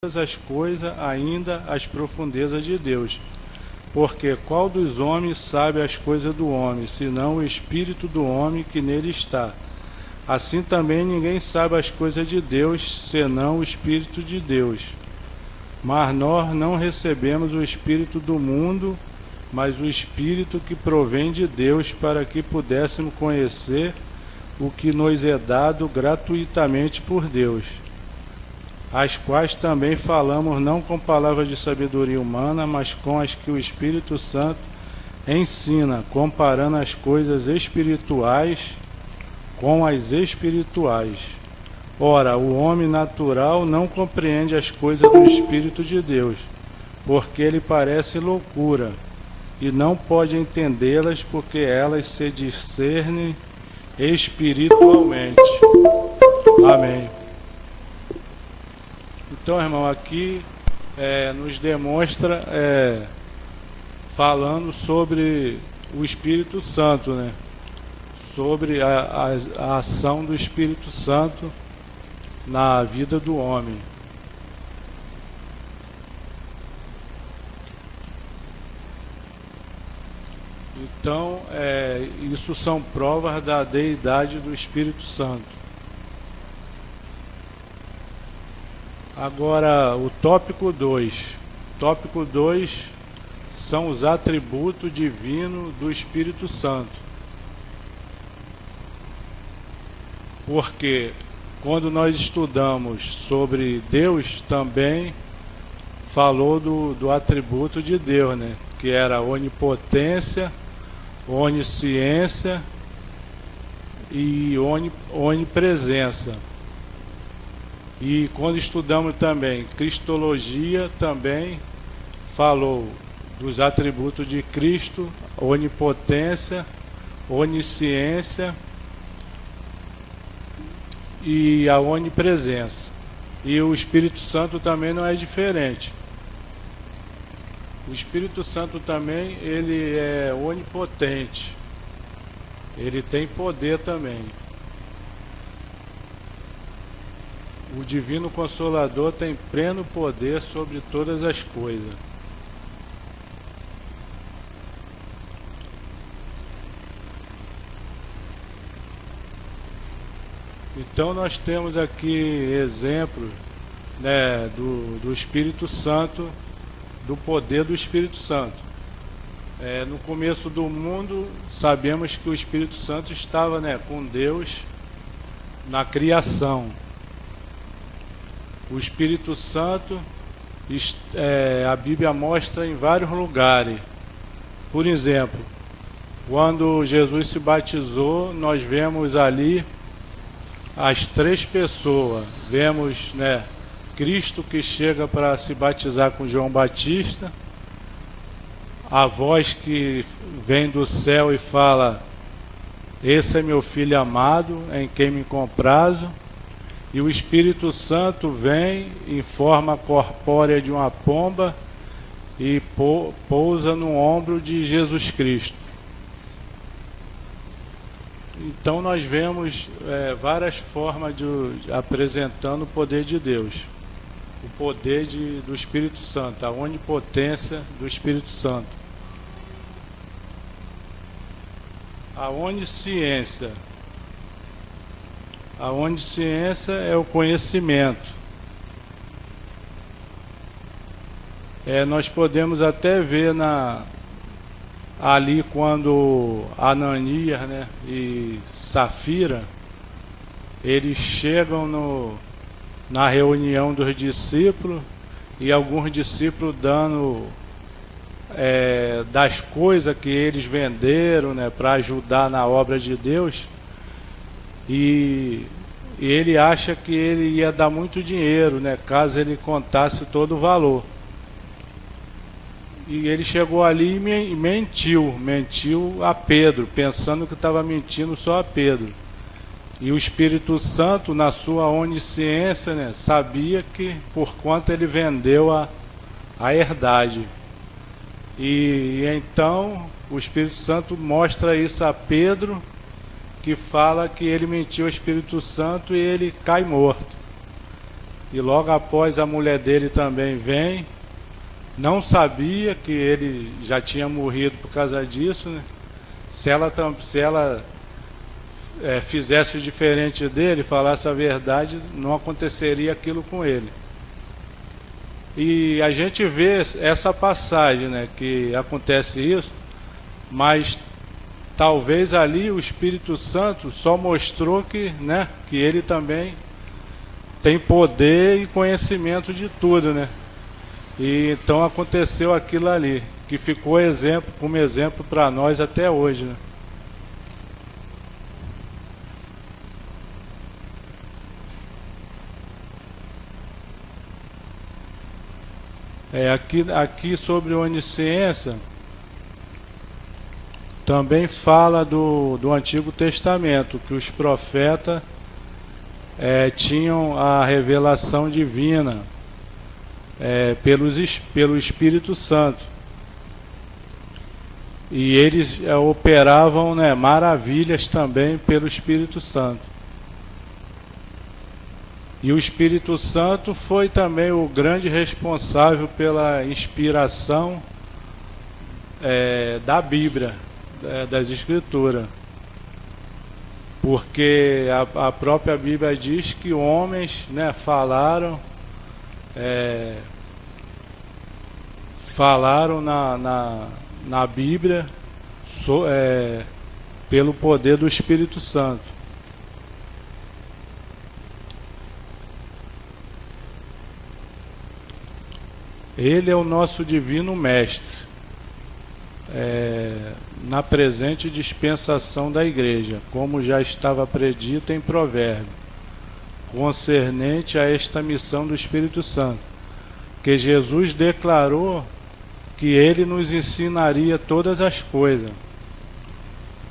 as coisas, ainda as profundezas de Deus. Porque qual dos homens sabe as coisas do homem, senão o Espírito do homem que nele está? Assim também ninguém sabe as coisas de Deus, senão o Espírito de Deus. Mas nós não recebemos o Espírito do mundo, mas o Espírito que provém de Deus, para que pudéssemos conhecer o que nos é dado gratuitamente por Deus, as quais também falamos não com palavras de sabedoria humana, mas com as que o Espírito Santo ensina, comparando as coisas espirituais com as espirituais. Ora, o homem natural não compreende as coisas do Espírito de Deus, porque ele parece loucura, e não pode entendê-las, porque elas se discernem espiritualmente. Amém. Então, irmão, aqui nos demonstra falando sobre o Espírito Santo, né? Sobre a ação do Espírito Santo na vida do homem. Então, isso são provas da deidade do Espírito Santo. Agora, o tópico 2. Tópico 2 são os atributos divinos do Espírito Santo. Porque quando nós estudamos sobre Deus, também falou do atributo de Deus, né? Que era a onipotência, onisciência e onipresença. E quando estudamos também Cristologia, também falou dos atributos de Cristo, onipotência, onisciência e a onipresença. E o Espírito Santo também não é diferente. O Espírito Santo também, ele é onipotente. Ele tem poder também. O Divino Consolador tem pleno poder sobre todas as coisas. Então nós temos aqui exemplos, né, do Espírito Santo, do poder do Espírito Santo. No começo do mundo, sabemos que o Espírito Santo estava, né, com Deus na criação. O Espírito Santo, a Bíblia mostra em vários lugares. Por exemplo, quando Jesus se batizou, nós vemos ali as 3 pessoas. Vemos, né, Cristo que chega para se batizar com João Batista, a voz que vem do céu e fala: esse é meu filho amado, em quem me comprazo. E o Espírito Santo vem em forma corpórea de uma pomba e pousa no ombro de Jesus Cristo. Então nós vemos várias formas de apresentando o poder de Deus. O poder do Espírito Santo, a onipotência do Espírito Santo. A onisciência. A onisciência é o conhecimento. Nós podemos até ver ali quando Ananias, né, e Safira, eles chegam na reunião dos discípulos, e alguns discípulos dando das coisas que eles venderam, né, para ajudar na obra de Deus. E ele acha que ele ia dar muito dinheiro, né, caso ele contasse todo o valor. E ele chegou ali e mentiu a Pedro, pensando que estava mentindo só a Pedro. E o Espírito Santo, na sua onisciência, né, sabia que por quanto ele vendeu a herdade. E então o Espírito Santo mostra isso a Pedro, que fala que ele mentiu ao Espírito Santo e ele cai morto. e logo após a mulher dele também vem. Não sabia que ele já tinha morrido por causa disso, né? Se ela fizesse diferente dele, falasse a verdade, não aconteceria aquilo com ele. E a gente vê essa passagem, né, que acontece isso, mas talvez ali o Espírito Santo só mostrou que, né, que ele também tem poder e conhecimento de tudo, né? E então aconteceu aquilo ali, que ficou como exemplo para nós até hoje, né? Aqui sobre onisciência também fala do Antigo Testamento, que os profetas tinham a revelação divina pelo Espírito Santo. E eles operavam, né, maravilhas também pelo Espírito Santo. E o Espírito Santo foi também o grande responsável pela inspiração da Bíblia, das Escrituras. Porque a própria Bíblia diz que homens, né, falaram na Bíblia pelo poder do Espírito Santo. Ele é o nosso divino mestre, na presente dispensação da igreja, como já estava predito em Provérbio, concernente a esta missão do Espírito Santo, que Jesus declarou que ele nos ensinaria todas as coisas.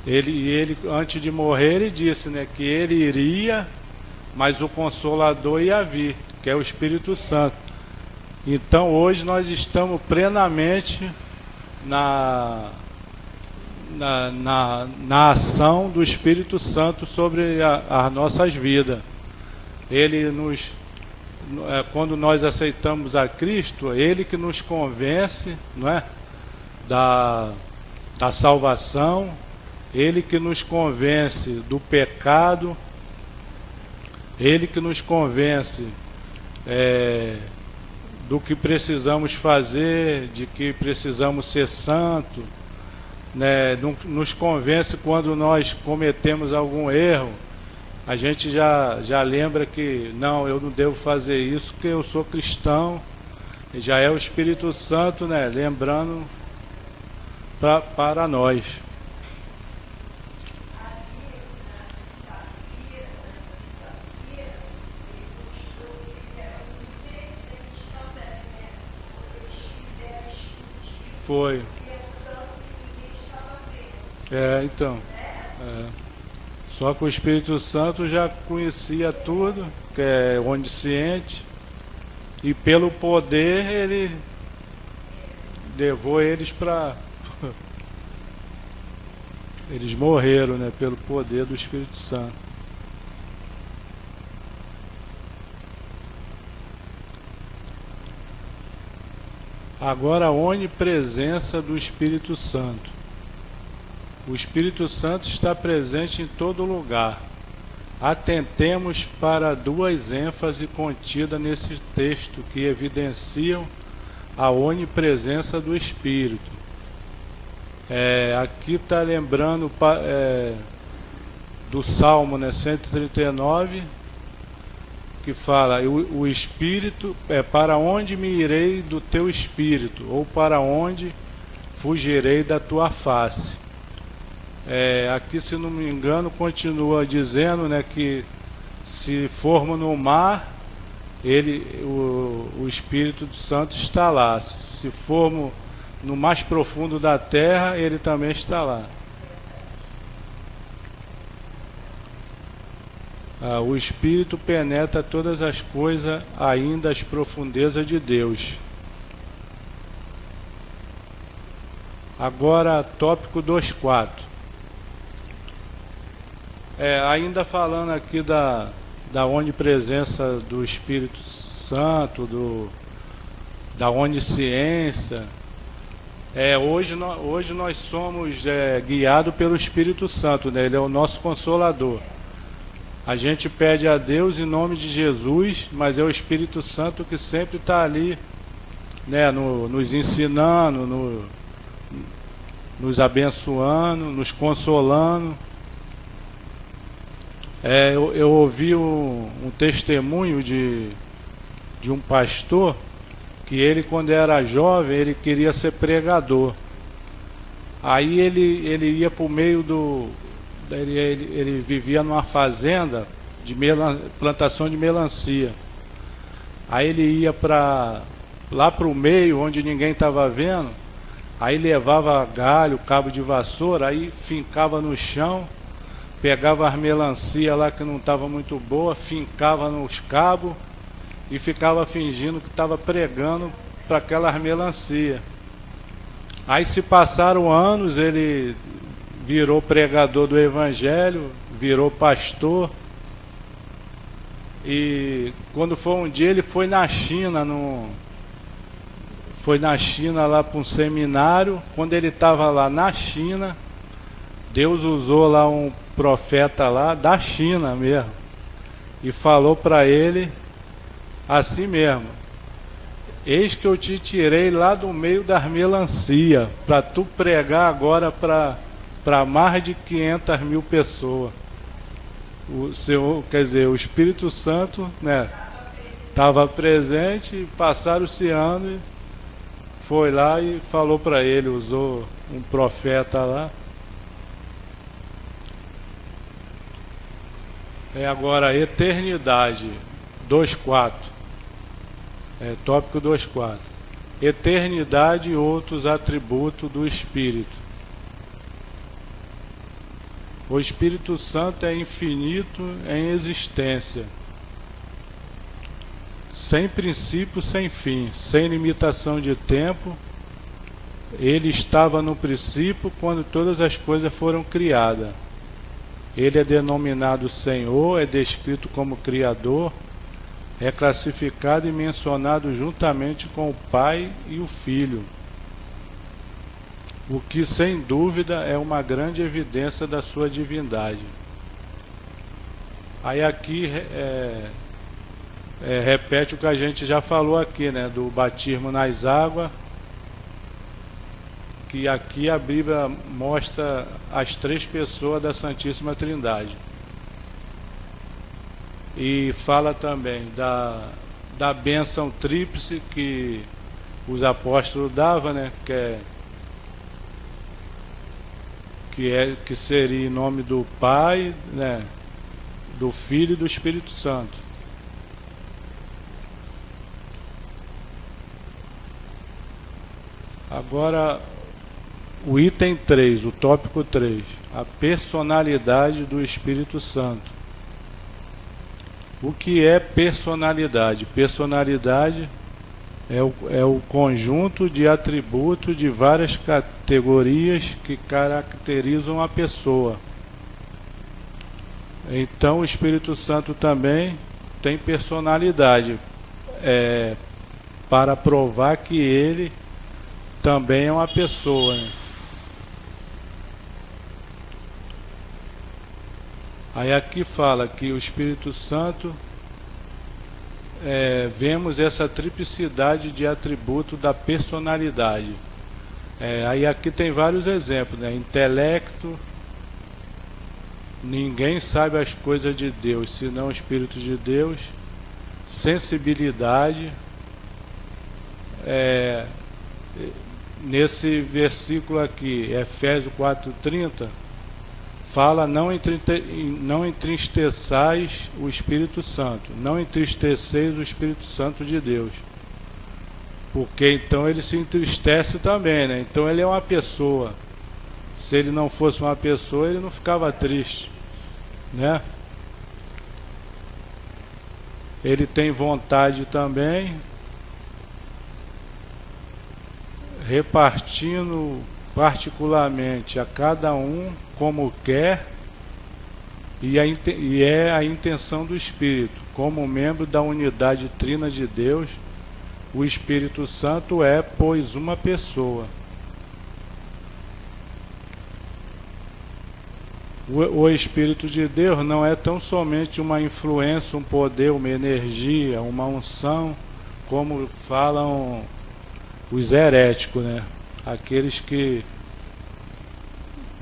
Ele antes de morrer, ele disse, né, que ele iria, mas o Consolador ia vir, que é o Espírito Santo. Então hoje nós estamos plenamente na ação do Espírito Santo sobre as nossas vidas. Ele quando nós aceitamos a Cristo, ele que nos convence, não é, da salvação, ele que nos convence do pecado, ele que nos convence do que precisamos fazer, de que precisamos ser santo, né? Nos convence quando nós cometemos algum erro. A gente já lembra que não, eu não devo fazer isso porque eu sou cristão. E já é o Espírito Santo, né, lembrando para nós. Foi. Então. Só que o Espírito Santo já conhecia tudo, que é onisciente, e pelo poder ele levou eles para... Eles morreram, né, pelo poder do Espírito Santo. Agora a onipresença do Espírito Santo. O Espírito Santo está presente em todo lugar. Atentemos para duas ênfases contidas nesse texto que evidenciam a onipresença do Espírito. Aqui está lembrando do Salmo, né, 139, que fala, o Espírito, para onde me irei do teu Espírito, ou para onde fugirei da tua face. Aqui, se não me engano, continua dizendo, né, que se formos no mar, o Espírito Santo está lá. Se formos no mais profundo da terra, ele também está lá. O Espírito penetra todas as coisas, ainda as profundezas de Deus. Agora, tópico 2.4. Ainda falando aqui da onipresença do Espírito Santo, da onisciência. Hoje nós somos guiados pelo Espírito Santo, né? Ele é o nosso consolador. A gente pede a Deus em nome de Jesus, mas é o Espírito Santo que sempre está ali, né? Nos ensinando, nos abençoando, nos consolando. Eu ouvi um testemunho de um pastor que ele, quando era jovem, ele queria ser pregador. Aí ele ia para o meio ele vivia numa fazenda de plantação de melancia. Aí ele ia lá para o meio, onde ninguém estava vendo. Aí levava galho, cabo de vassoura, aí fincava no chão, pegava as melancia lá que não estava muito boa, fincava nos cabos e ficava fingindo que estava pregando para aquelas melancia. Aí se passaram anos, ele virou pregador do Evangelho, virou pastor. E quando foi um dia, ele foi na China, lá para um seminário. Quando ele estava lá na China, Deus usou lá um profeta lá da China mesmo e falou para ele assim mesmo: eis que eu te tirei lá do meio das melancia para tu pregar agora para mais de 500 mil pessoas. O Senhor, quer dizer, o Espírito Santo, né, estava presente, passaram-se anos, e foi lá e falou para ele, usou um profeta lá. Agora, eternidade, 2.4. Tópico 2.4. Eternidade e outros atributos do Espírito. O Espírito Santo é infinito em existência, sem princípio, sem fim, sem limitação de tempo. Ele estava no princípio quando todas as coisas foram criadas. Ele é denominado Senhor, é descrito como Criador, é classificado e mencionado juntamente com o Pai e o Filho, o que sem dúvida é uma grande evidência da sua divindade. Aí aqui repete o que a gente já falou aqui, né, do batismo nas águas, que aqui a Bíblia mostra as 3 pessoas da Santíssima Trindade. E fala também da bênção tríplice que os apóstolos davam, né, que seria em nome do Pai, né, do Filho e do Espírito Santo. Agora, o item 3, o tópico 3, a personalidade do Espírito Santo. O que é personalidade? Personalidade é o conjunto de atributos de várias categorias que caracterizam a pessoa. Então o Espírito Santo também tem personalidade, para provar que ele também é uma pessoa, né? Aí aqui fala que o Espírito Santo, vemos essa triplicidade de atributo da personalidade. Aí aqui tem vários exemplos, né? Intelecto, ninguém sabe as coisas de Deus senão o Espírito de Deus. Sensibilidade, nesse versículo aqui, Efésios 4:30, fala: não entristeçais o Espírito Santo, não entristeceis o Espírito Santo de Deus, porque então ele se entristece também, né? Então ele é uma pessoa. Se ele não fosse uma pessoa, ele não ficava triste, né? Ele tem vontade também, repartindo particularmente a cada um como quer, e é a intenção do Espírito, como membro da unidade trina de Deus, o Espírito Santo é, pois, uma pessoa. O Espírito de Deus não é tão somente uma influência, um poder, uma energia, uma unção, como falam os heréticos, né? Aqueles que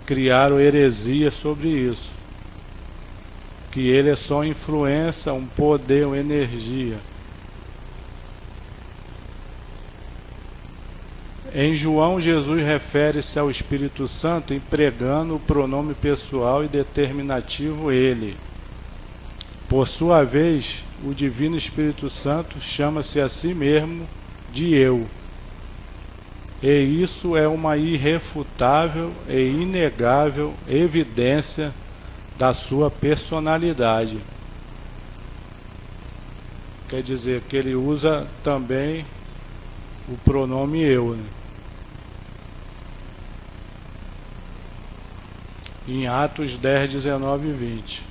criaram heresia sobre isso. Que ele é só influência, um poder, uma energia. Em João, Jesus refere-se ao Espírito Santo empregando o pronome pessoal e determinativo ele. Por sua vez, o Divino Espírito Santo chama-se a si mesmo de eu. E isso é uma irrefutável e inegável evidência da sua personalidade. Quer dizer que ele usa também o pronome eu, né? Em Atos 10, 19 e 20.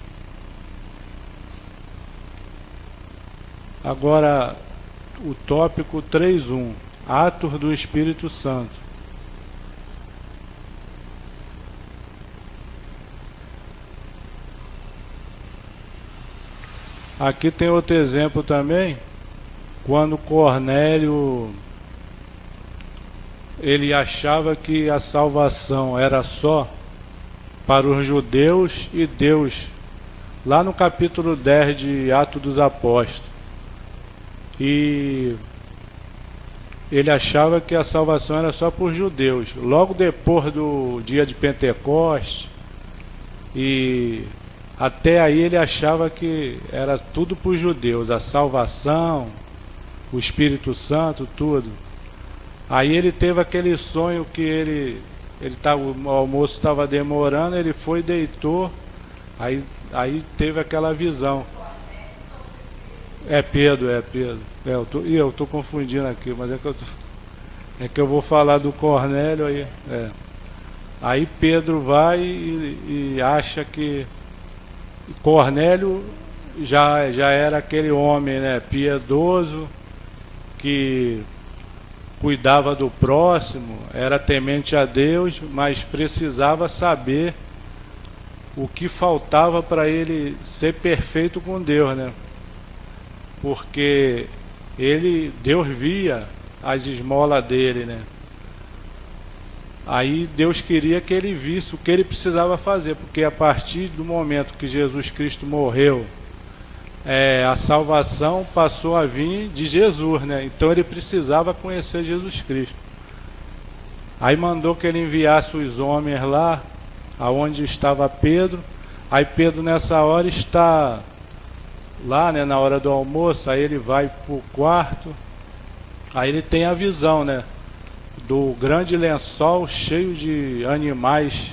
Agora, o tópico 3.1, Atos do Espírito Santo. Aqui tem outro exemplo também, quando Cornélio, ele achava que a salvação era só para os judeus e Deus, lá no capítulo 10 de Atos dos Apóstolos. E ele achava que a salvação era só para os judeus. Logo depois do dia de Pentecostes, e até aí ele achava que era tudo para os judeus, a salvação, o Espírito Santo, tudo. Aí ele teve aquele sonho que o almoço estava demorando, ele foi e deitou, aí teve aquela visão. É Pedro. Eu estou confundindo aqui, mas é que eu vou falar do Cornélio aí. Aí Pedro vai e acha que Cornélio já era aquele homem, né, piedoso, que cuidava do próximo, era temente a Deus, mas precisava saber o que faltava para ele ser perfeito com Deus, né? Porque Deus via as esmolas dele, né? Aí Deus queria que ele visse o que ele precisava fazer, porque a partir do momento que Jesus Cristo morreu, a salvação passou a vir de Jesus, né? Então ele precisava conhecer Jesus Cristo. Aí mandou que ele enviasse os homens lá, aonde estava Pedro. Aí Pedro nessa hora está lá, né, na hora do almoço. Aí ele vai para o quarto. Aí ele tem a visão, né, do grande lençol cheio de animais,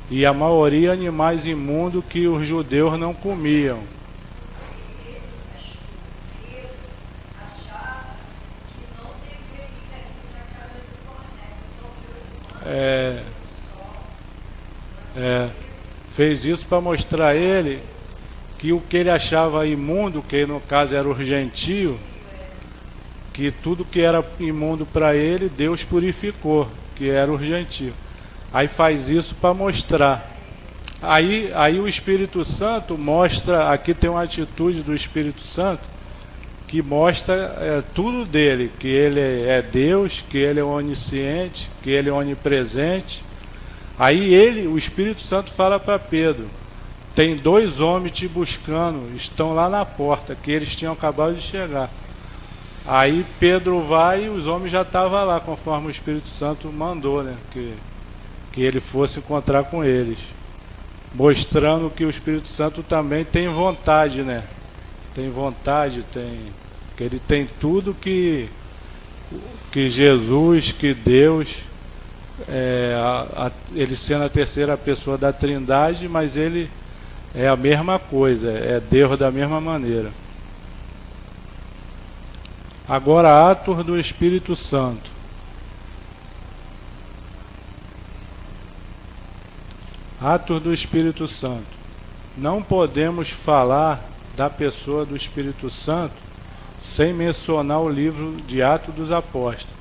e a maioria animais imundos que os judeus não comiam. Fez isso para mostrar a ele que o que ele achava imundo, que no caso era os gentios, que tudo que era imundo para ele, Deus purificou, que era os gentios. Aí faz isso para mostrar. Aí o Espírito Santo mostra, aqui tem uma atitude do Espírito Santo, que mostra tudo dele, que ele é Deus, que ele é onisciente, que ele é onipresente. Aí o Espírito Santo fala para Pedro: tem 2 homens te buscando, estão lá na porta, que eles tinham acabado de chegar. Aí Pedro vai e os homens já estavam lá, conforme o Espírito Santo mandou, né? Que ele fosse encontrar com eles, mostrando que o Espírito Santo também tem vontade, né? Tem vontade, que ele tem tudo que Jesus, que Deus, ele sendo a terceira pessoa da Trindade, mas ele é a mesma coisa, é Deus da mesma maneira. Agora, atos do Espírito Santo. Atos do Espírito Santo. Não podemos falar da pessoa do Espírito Santo, sem mencionar o livro de Atos dos Apóstolos,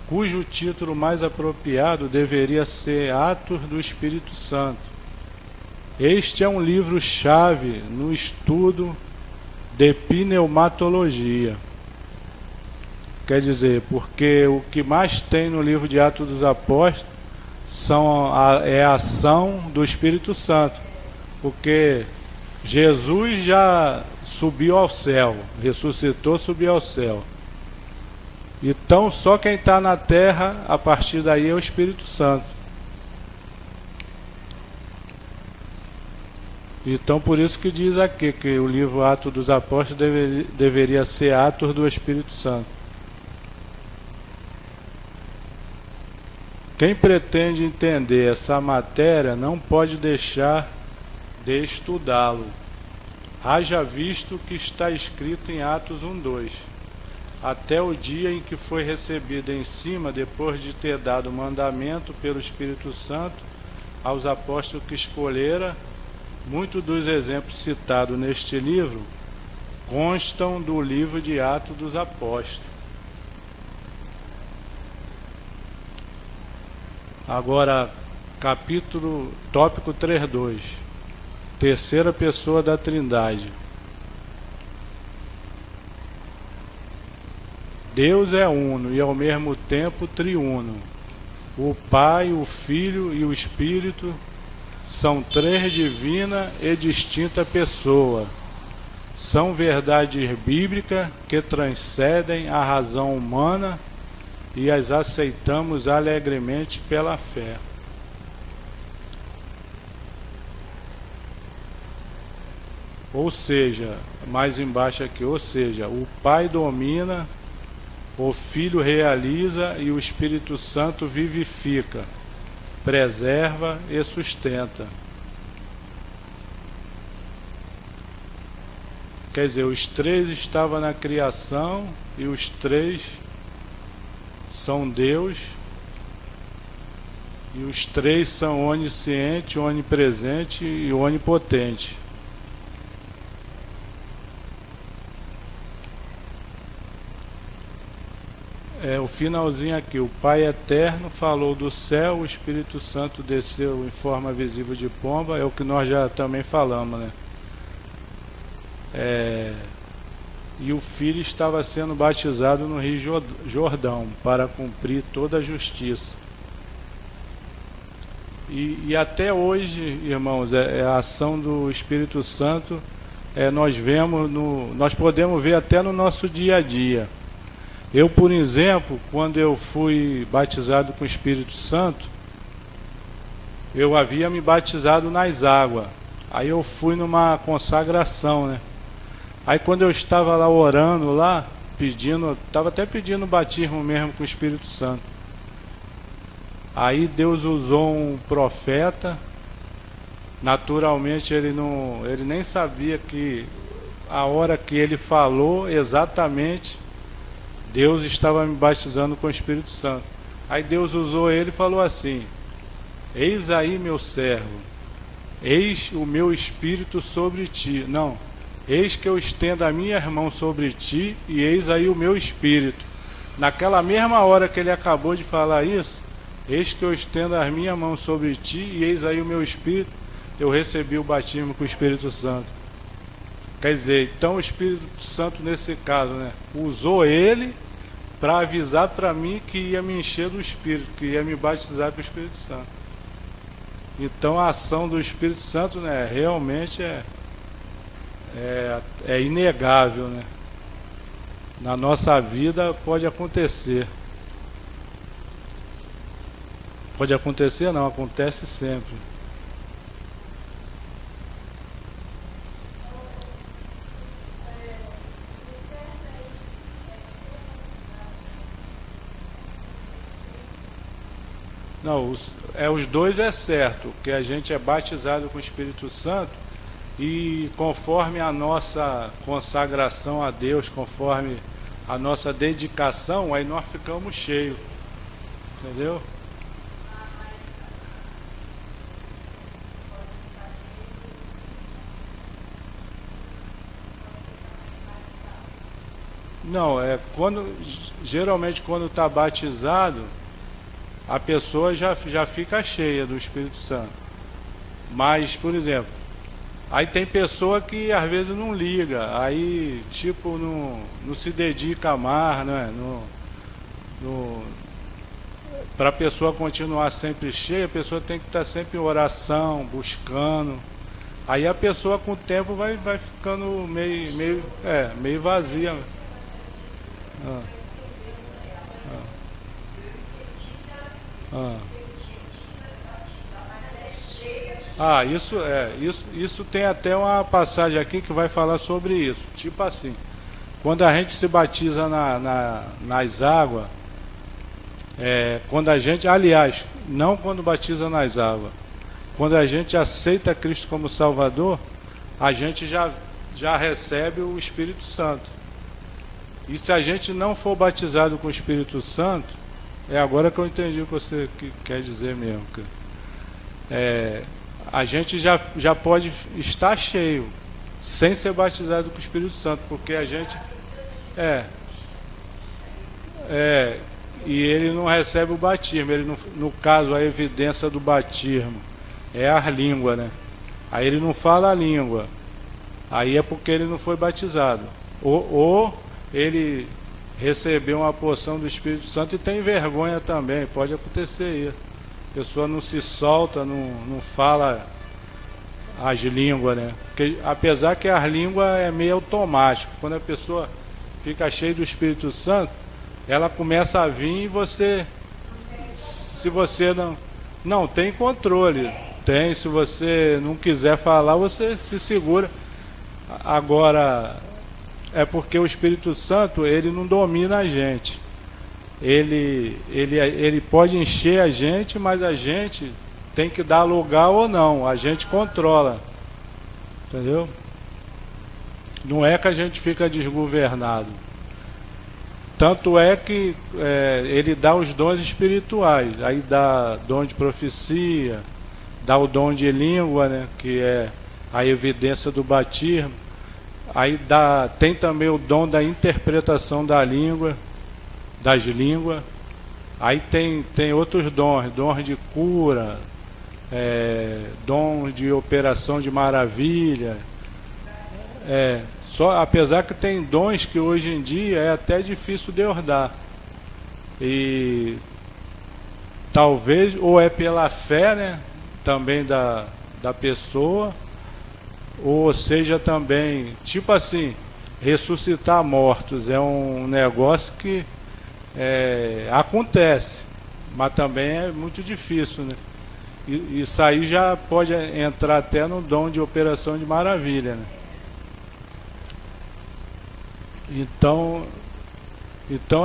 cujo título mais apropriado deveria ser Atos do Espírito Santo. Este é um livro-chave no estudo de pneumatologia. Quer dizer, porque o que mais tem no livro de Atos dos Apóstolos é a ação do Espírito Santo. Porque Jesus já subiu ao céu, ressuscitou, subiu ao céu. Então só quem está na terra a partir daí é o Espírito Santo. Então por isso que diz aqui que o livro Atos dos Apóstolos deveria ser Atos do Espírito Santo. Quem pretende entender essa matéria não pode deixar de estudá-lo. Haja visto que está escrito em Atos 1:2. Até o dia em que foi recebido em cima, depois de ter dado mandamento pelo Espírito Santo aos apóstolos que escolhera, muitos dos exemplos citados neste livro constam do livro de Atos dos Apóstolos. Agora, tópico 3.2, terceira pessoa da Trindade. Deus é uno e ao mesmo tempo triuno. O Pai, o Filho e o Espírito são três divina e distinta pessoa. São verdades bíblicas que transcendem a razão humana e as aceitamos alegremente pela fé. Ou seja, mais embaixo aqui, ou seja, o Pai domina, o Filho realiza e o Espírito Santo vivifica, preserva e sustenta. Quer dizer, os três estavam na criação e os três são Deus, e os três são onisciente, onipresente e onipotente. O finalzinho aqui, o Pai Eterno falou do céu, o Espírito Santo desceu em forma visível de pomba, é o que nós já também falamos, né? E o Filho estava sendo batizado no Rio Jordão para cumprir toda a justiça. E até hoje, irmãos, a ação do Espírito Santo nós podemos ver até no nosso dia a dia. Eu, por exemplo, quando eu fui batizado com o Espírito Santo, eu havia me batizado nas águas. Aí eu fui numa consagração, né? Aí quando eu estava lá orando, estava até pedindo batismo mesmo com o Espírito Santo. Aí Deus usou um profeta. Naturalmente ele nem sabia que a hora que ele falou exatamente, Deus estava me batizando com o Espírito Santo. Aí Deus usou ele e falou assim: eis aí meu servo, eis o meu Espírito sobre ti. Não, eis que eu estendo a minha mão sobre ti e eis aí o meu Espírito. Naquela mesma hora que ele acabou de falar isso, eis que eu estendo a minha mão sobre ti e eis aí o meu Espírito, eu recebi o batismo com o Espírito Santo. Quer dizer, então o Espírito Santo nesse caso, né, usou ele para avisar para mim que ia me encher do Espírito, que ia me batizar com o Espírito Santo. Então a ação do Espírito Santo, né, realmente é inegável, né? Na nossa vida pode acontecer. Pode acontecer não, acontece sempre. Não, os dois é certo, que a gente é batizado com o Espírito Santo e conforme a nossa consagração a Deus, conforme a nossa dedicação, aí nós ficamos cheios, entendeu? Não, geralmente quando está batizado, a pessoa já fica cheia do Espírito Santo. Mas, por exemplo, aí tem pessoa que às vezes não liga, aí tipo não se dedica mais, né? Para a pessoa continuar sempre cheia, a pessoa tem que estar sempre em oração, buscando. Aí a pessoa com o tempo vai ficando meio vazia. Ah, ah, ah. Isso tem até uma passagem aqui que vai falar sobre isso. Tipo assim, quando a gente se batiza nas águas, quando a gente, aliás, não quando batiza nas águas, quando a gente aceita Cristo como Salvador, a gente já recebe o Espírito Santo. E se a gente não for batizado com o Espírito Santo, é agora que eu entendi o que você quer dizer mesmo. A gente já pode estar cheio, sem ser batizado com o Espírito Santo, porque a gente... e ele não recebe o batismo. Ele não, no caso, a evidência do batismo é a língua, né? Aí ele não fala a língua. Aí é porque ele não foi batizado. Ou ele recebeu uma porção do Espírito Santo e tem vergonha também. Pode acontecer isso. A pessoa não se solta, não fala as línguas, né? Porque, apesar que as línguas é meio automático. Quando a pessoa fica cheia do Espírito Santo, ela começa a vir e você, se você não tem controle, tem, se você não quiser falar, você se segura. Agora, é porque o Espírito Santo, ele não domina a gente. Ele pode encher a gente, mas a gente tem que dar lugar ou não, a gente controla. Entendeu? Não é que a gente fica desgovernado. Tanto é que ele dá os dons espirituais. Aí dá dom de profecia, dá o dom de língua, né, que é a evidência do batismo. Aí tem também o dom da interpretação das línguas. Aí tem outros dons de cura, dom de operação de maravilha. Apesar que tem dons que hoje em dia é até difícil Deus dar. E talvez, ou é pela fé, né, também da pessoa, ou seja também, tipo assim, ressuscitar mortos é um negócio que acontece, mas também é muito difícil, né? Isso aí já pode entrar até no dom de operação de maravilha, né? Então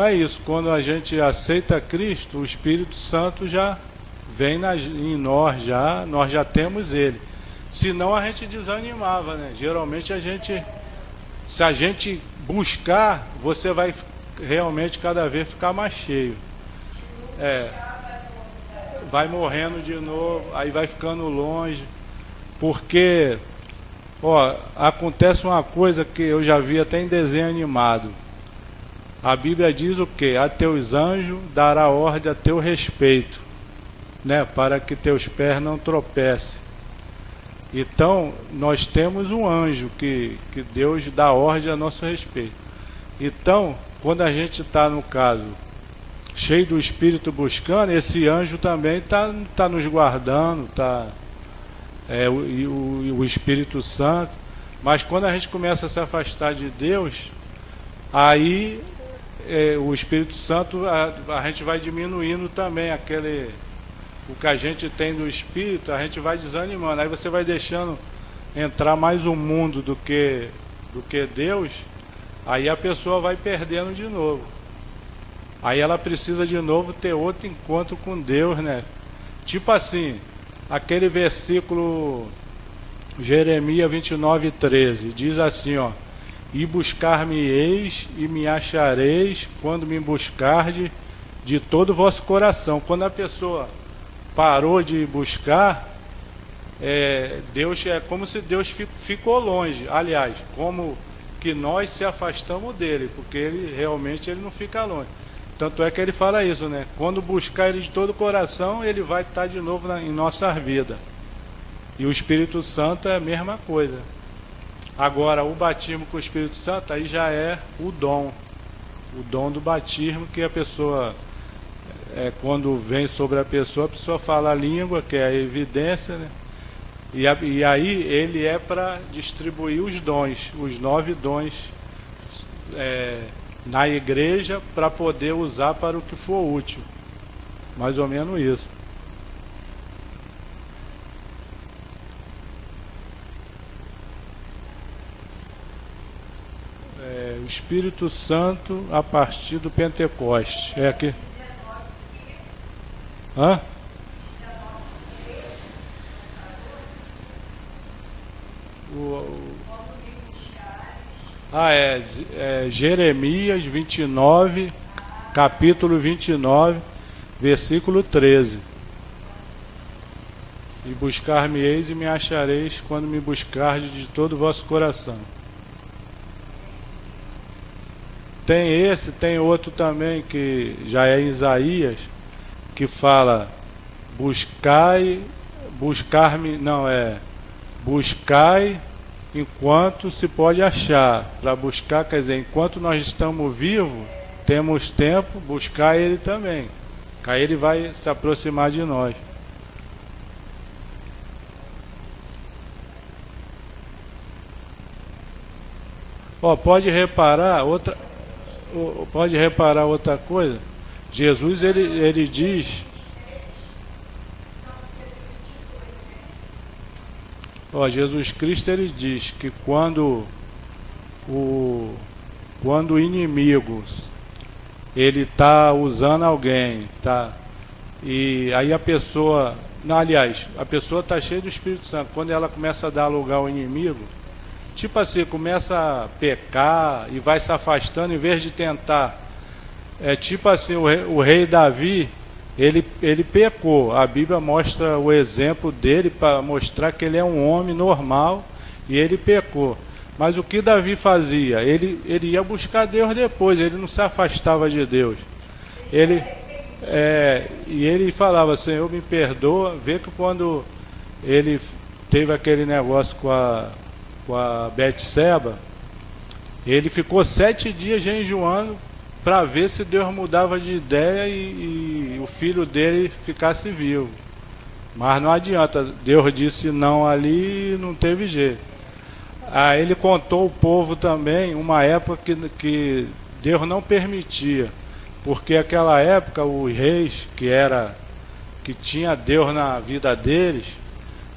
é isso, quando a gente aceita Cristo, o Espírito Santo já vem em nós já temos ele. Senão a gente desanimava, né? Geralmente se a gente buscar, você vai realmente cada vez ficar mais cheio. Vai morrendo de novo, aí vai ficando longe, porque acontece uma coisa que eu já vi até em desenho animado. A Bíblia diz o quê? A teus anjos dará ordem a teu respeito, né? Para que teus pés não tropecem. Então, nós temos um anjo que Deus dá ordem a nosso respeito. Então, quando a gente está, no caso, cheio do Espírito buscando, esse anjo também está nos guardando, o Espírito Santo. Mas quando a gente começa a se afastar de Deus, aí o Espírito Santo, a gente vai diminuindo também o que a gente tem do Espírito, a gente vai desanimando. Aí você vai deixando entrar mais o mundo do que Deus, aí a pessoa vai perdendo de novo. Aí ela precisa de novo ter outro encontro com Deus, né? Tipo assim, aquele versículo Jeremias 29:13, diz assim, e buscar-me-eis e me achareis quando me buscardes de todo o vosso coração. Quando a pessoa parou de buscar, Deus, é como se Deus ficou longe. Aliás, como que nós se afastamos dele, porque ele realmente ele não fica longe. Tanto é que ele fala isso, né? Quando buscar ele de todo o coração, ele vai estar de novo em nossa vida. E o Espírito Santo é a mesma coisa. Agora, o batismo com o Espírito Santo, aí já é o dom do batismo, que a pessoa, quando vem sobre a pessoa fala a língua, que é a evidência, né? E aí ele é para distribuir os dons, os 9 dons na igreja, para poder usar para o que for útil. Mais ou menos isso. O Espírito Santo a partir do Pentecoste. É aqui. Hã? Jeremias 29, capítulo 29, versículo 13. E buscar-me-eis e me achareis quando me buscardes de todo o vosso coração. Tem outro também que já é em Isaías, que fala buscai enquanto se pode achar. Para buscar, quer dizer, enquanto nós estamos vivos, temos tempo, buscar ele também. Aí ele vai se aproximar de nós. Pode reparar outra coisa. Jesus ele diz, Jesus Cristo ele diz que quando o inimigo ele está usando alguém, tá? E aí a pessoa está cheia do Espírito Santo. Quando ela começa a dar lugar ao inimigo, tipo assim, começa a pecar e vai se afastando em vez de tentar. Tipo assim, o rei Davi, ele pecou. A Bíblia mostra o exemplo dele para mostrar que ele é um homem normal e ele pecou. Mas o que Davi fazia? Ele ia buscar Deus depois, ele não se afastava de Deus. E ele falava, Senhor, me perdoa. Vê que quando ele teve aquele negócio com a Betseba, ele ficou 7 dias jejuando para ver se Deus mudava de ideia e o filho dele ficasse vivo. Mas não adianta, Deus disse não ali e não teve jeito. Aí ele contou ao povo também uma época que Deus não permitia, porque aquela época os reis que tinha Deus na vida deles,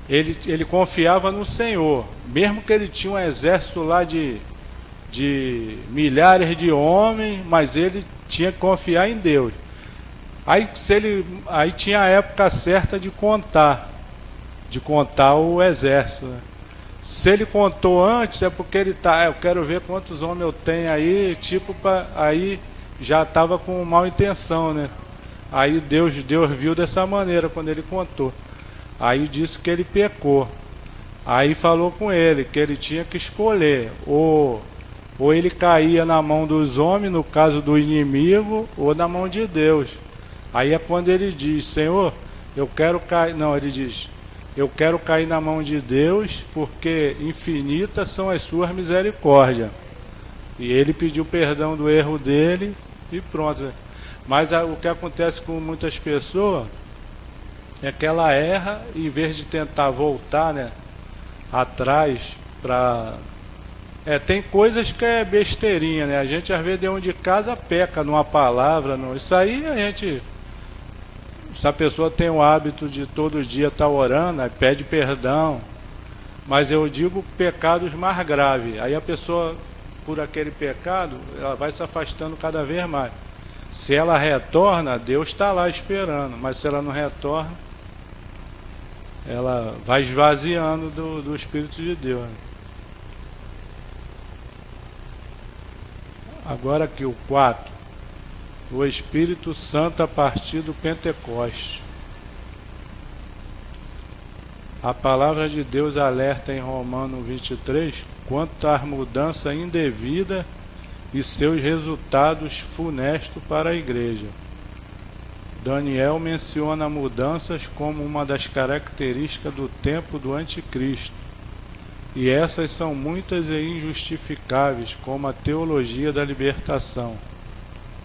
ele confiava no Senhor, mesmo que ele tinha um exército lá de milhares de homens, mas ele tinha que confiar em Deus. Aí tinha a época certa de contar o exército, né? Se ele contou antes, é porque ele eu quero ver quantos homens eu tenho aí, aí já estava com mal intenção, né? Aí Deus viu dessa maneira quando ele contou. Aí disse que ele pecou. Aí falou com ele que ele tinha que escolher, ou ele caía na mão dos homens, no caso do inimigo, ou na mão de Deus. Aí é quando ele diz, Senhor, eu quero cair. Não, ele diz, eu quero cair na mão de Deus, porque infinitas são as suas misericórdias. E ele pediu perdão do erro dele e pronto. Mas o que acontece com muitas pessoas é que ela erra e em vez de tentar voltar, né, atrás para... tem coisas que é besteirinha, né? A gente às vezes dentro de casa peca numa palavra, isso aí a gente... Se a pessoa tem o hábito de todo dia estar orando, aí pede perdão. Mas eu digo pecados mais graves. Aí a pessoa, por aquele pecado, ela vai se afastando cada vez mais. Se ela retorna, Deus está lá esperando. Mas se ela não retorna, ela vai esvaziando do Espírito de Deus. Agora aqui o 4. O Espírito Santo a partir do Pentecoste. A palavra de Deus alerta em Romanos 23, quanto à mudança indevida e seus resultados funestos para a igreja. Daniel menciona mudanças como uma das características do tempo do anticristo, e essas são muitas e injustificáveis, como a teologia da libertação,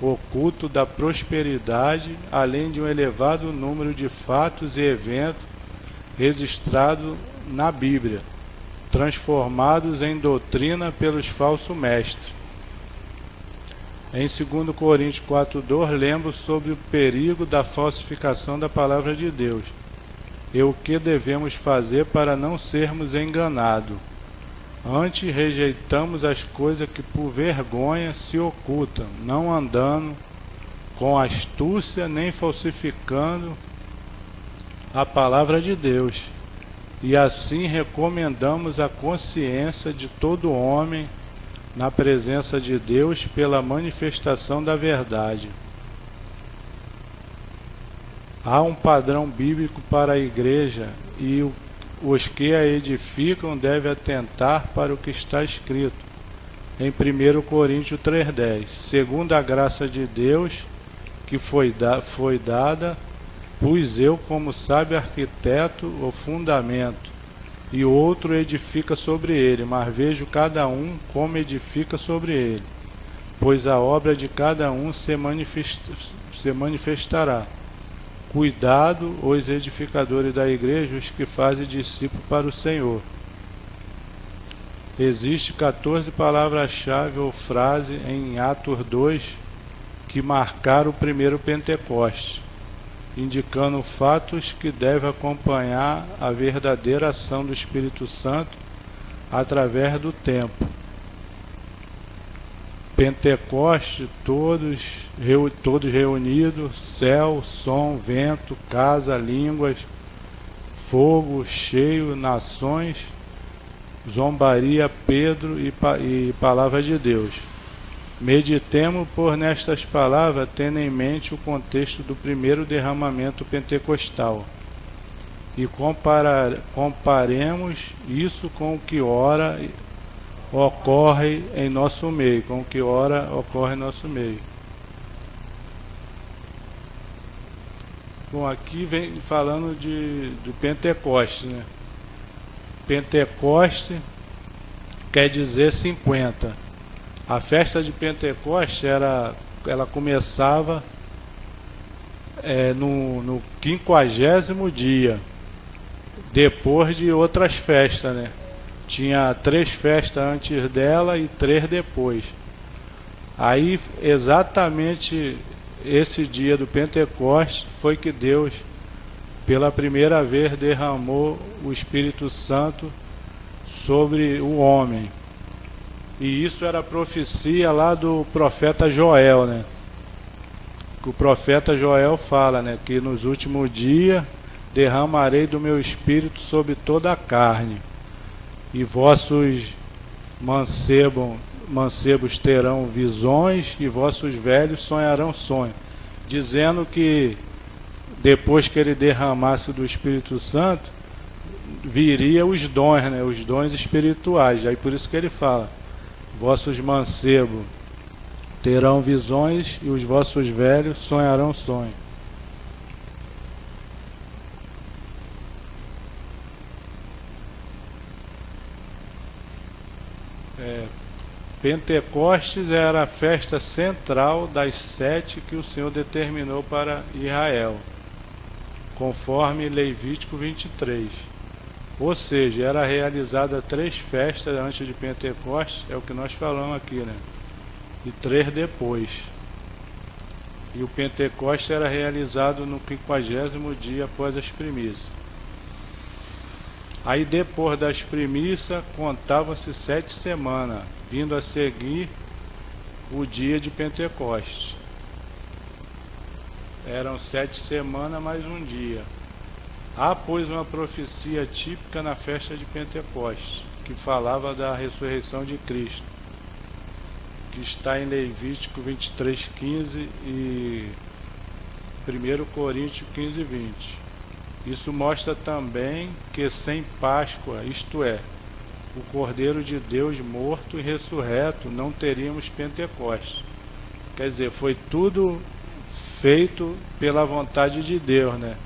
o culto da prosperidade, além de um elevado número de fatos e eventos registrados na Bíblia, transformados em doutrina pelos falsos mestres. Em 2 Coríntios 4:2, lembro sobre o perigo da falsificação da palavra de Deus e o que devemos fazer para não sermos enganados. Antes rejeitamos as coisas que por vergonha se ocultam, não andando com astúcia nem falsificando a palavra de Deus. E assim recomendamos a consciência de todo homem na presença de Deus pela manifestação da verdade. Há um padrão bíblico para a igreja e os que a edificam devem atentar para o que está escrito em 1 Coríntios 3:10. Segundo a graça de Deus que foi dada, pus eu como sábio arquiteto o fundamento, e outro edifica sobre ele, mas vejo cada um como edifica sobre ele, pois a obra de cada um se manifestará. Cuidado, os edificadores da igreja, os que fazem discípulos para o Senhor. Existe 14 palavras-chave ou frases em Atos 2 que marcaram o primeiro Pentecoste, indicando fatos que devem acompanhar a verdadeira ação do Espírito Santo através do tempo. Pentecoste, todos reunidos, céu, som, vento, casa, línguas, fogo, cheio, nações, zombaria, Pedro e palavra de Deus. Meditemos por nestas palavras, tendo em mente o contexto do primeiro derramamento pentecostal, e comparemos isso com o que ora ocorre em nosso meio, Bom, aqui vem falando do Pentecoste, né? Pentecoste quer dizer 50. A festa de Pentecoste ela começava no 50º dia, depois de outras festas, né? Tinha 3 festas antes dela e 3 depois. Aí, exatamente esse dia do Pentecoste foi que Deus, pela primeira vez, derramou o Espírito Santo sobre o homem. E isso era a profecia lá do profeta Joel, né? Que o profeta Joel fala, né? Que nos últimos dias derramarei do meu Espírito sobre toda a carne. E vossos mancebos terão visões, e vossos velhos sonharão sonhos. Dizendo que depois que ele derramasse do Espírito Santo, viria os dons, né? Os dons espirituais. Aí por isso que ele fala: vossos mancebos terão visões, e os vossos velhos sonharão sonhos. Pentecostes era a festa central das 7 que o Senhor determinou para Israel, conforme Levítico 23. Ou seja, era realizada 3 festas antes de Pentecostes, é o que nós falamos aqui, né? E 3 depois. E o Pentecostes era realizado no 50º dia após as primícias. Aí depois das primícias contavam-se 7 semanas, vindo a seguir o dia de Pentecostes. Eram 7 semanas mais um dia. Há, pois, uma profecia típica na festa de Pentecostes, que falava da ressurreição de Cristo, que está em Levítico 23:15 e 1 Coríntios 15:20. Isso mostra também que sem Páscoa, isto é, o Cordeiro de Deus morto e ressurreto, não teríamos Pentecostes. Quer dizer, foi tudo feito pela vontade de Deus, né?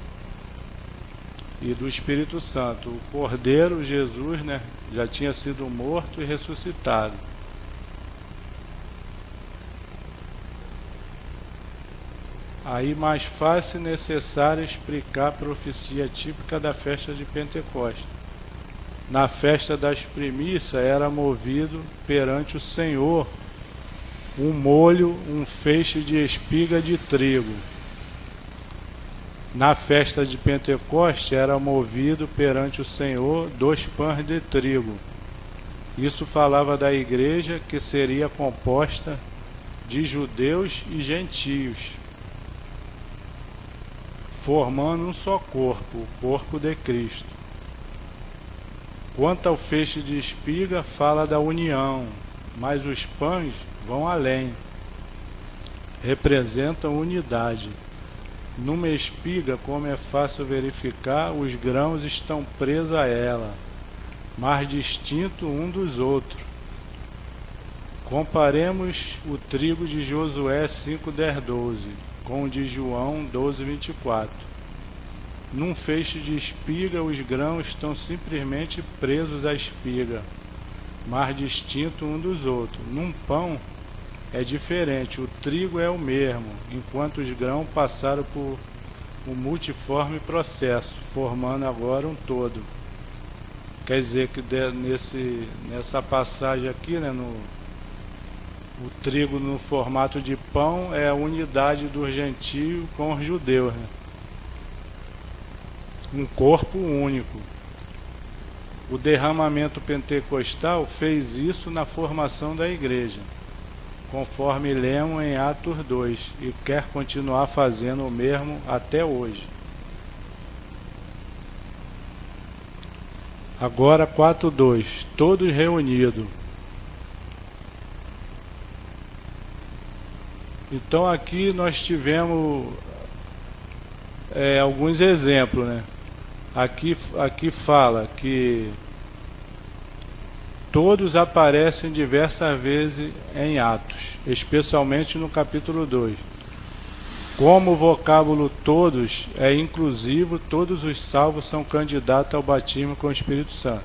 E do Espírito Santo. O Cordeiro Jesus, né, já tinha sido morto e ressuscitado. Aí mais fácil e necessário explicar a profecia típica da festa de Pentecostes. Na festa das primícias era movido perante o Senhor um molho, um feixe de espiga de trigo. Na festa de Pentecostes era movido perante o Senhor 2 pães de trigo. Isso falava da igreja que seria composta de judeus e gentios, formando um só corpo, o corpo de Cristo. Quanto ao feixe de espiga, fala da união, mas os pães vão além, representam unidade. Numa espiga, como é fácil verificar, os grãos estão presos a ela, mas distintos um dos outros. Comparemos o trigo de Josué 5:10-12 com o de João 12:24. Num feixe de espiga, os grãos estão simplesmente presos à espiga, mas distintos um dos outros. Num pão é diferente, o trigo é o mesmo, enquanto os grãos passaram por um multiforme processo, formando agora um todo. Quer dizer que nessa passagem aqui, né, o trigo no formato de pão é a unidade dos gentios com os judeus, né? Um corpo único. O derramamento pentecostal fez isso na formação da igreja, conforme lemos em Atos 2, e quer continuar fazendo o mesmo até hoje. Agora 4:2, todos reunidos. Então aqui nós tivemos alguns exemplos, né? Aqui fala que todos aparecem diversas vezes em Atos, especialmente no capítulo 2. Como o vocábulo todos é inclusivo, todos os salvos são candidatos ao batismo com o Espírito Santo.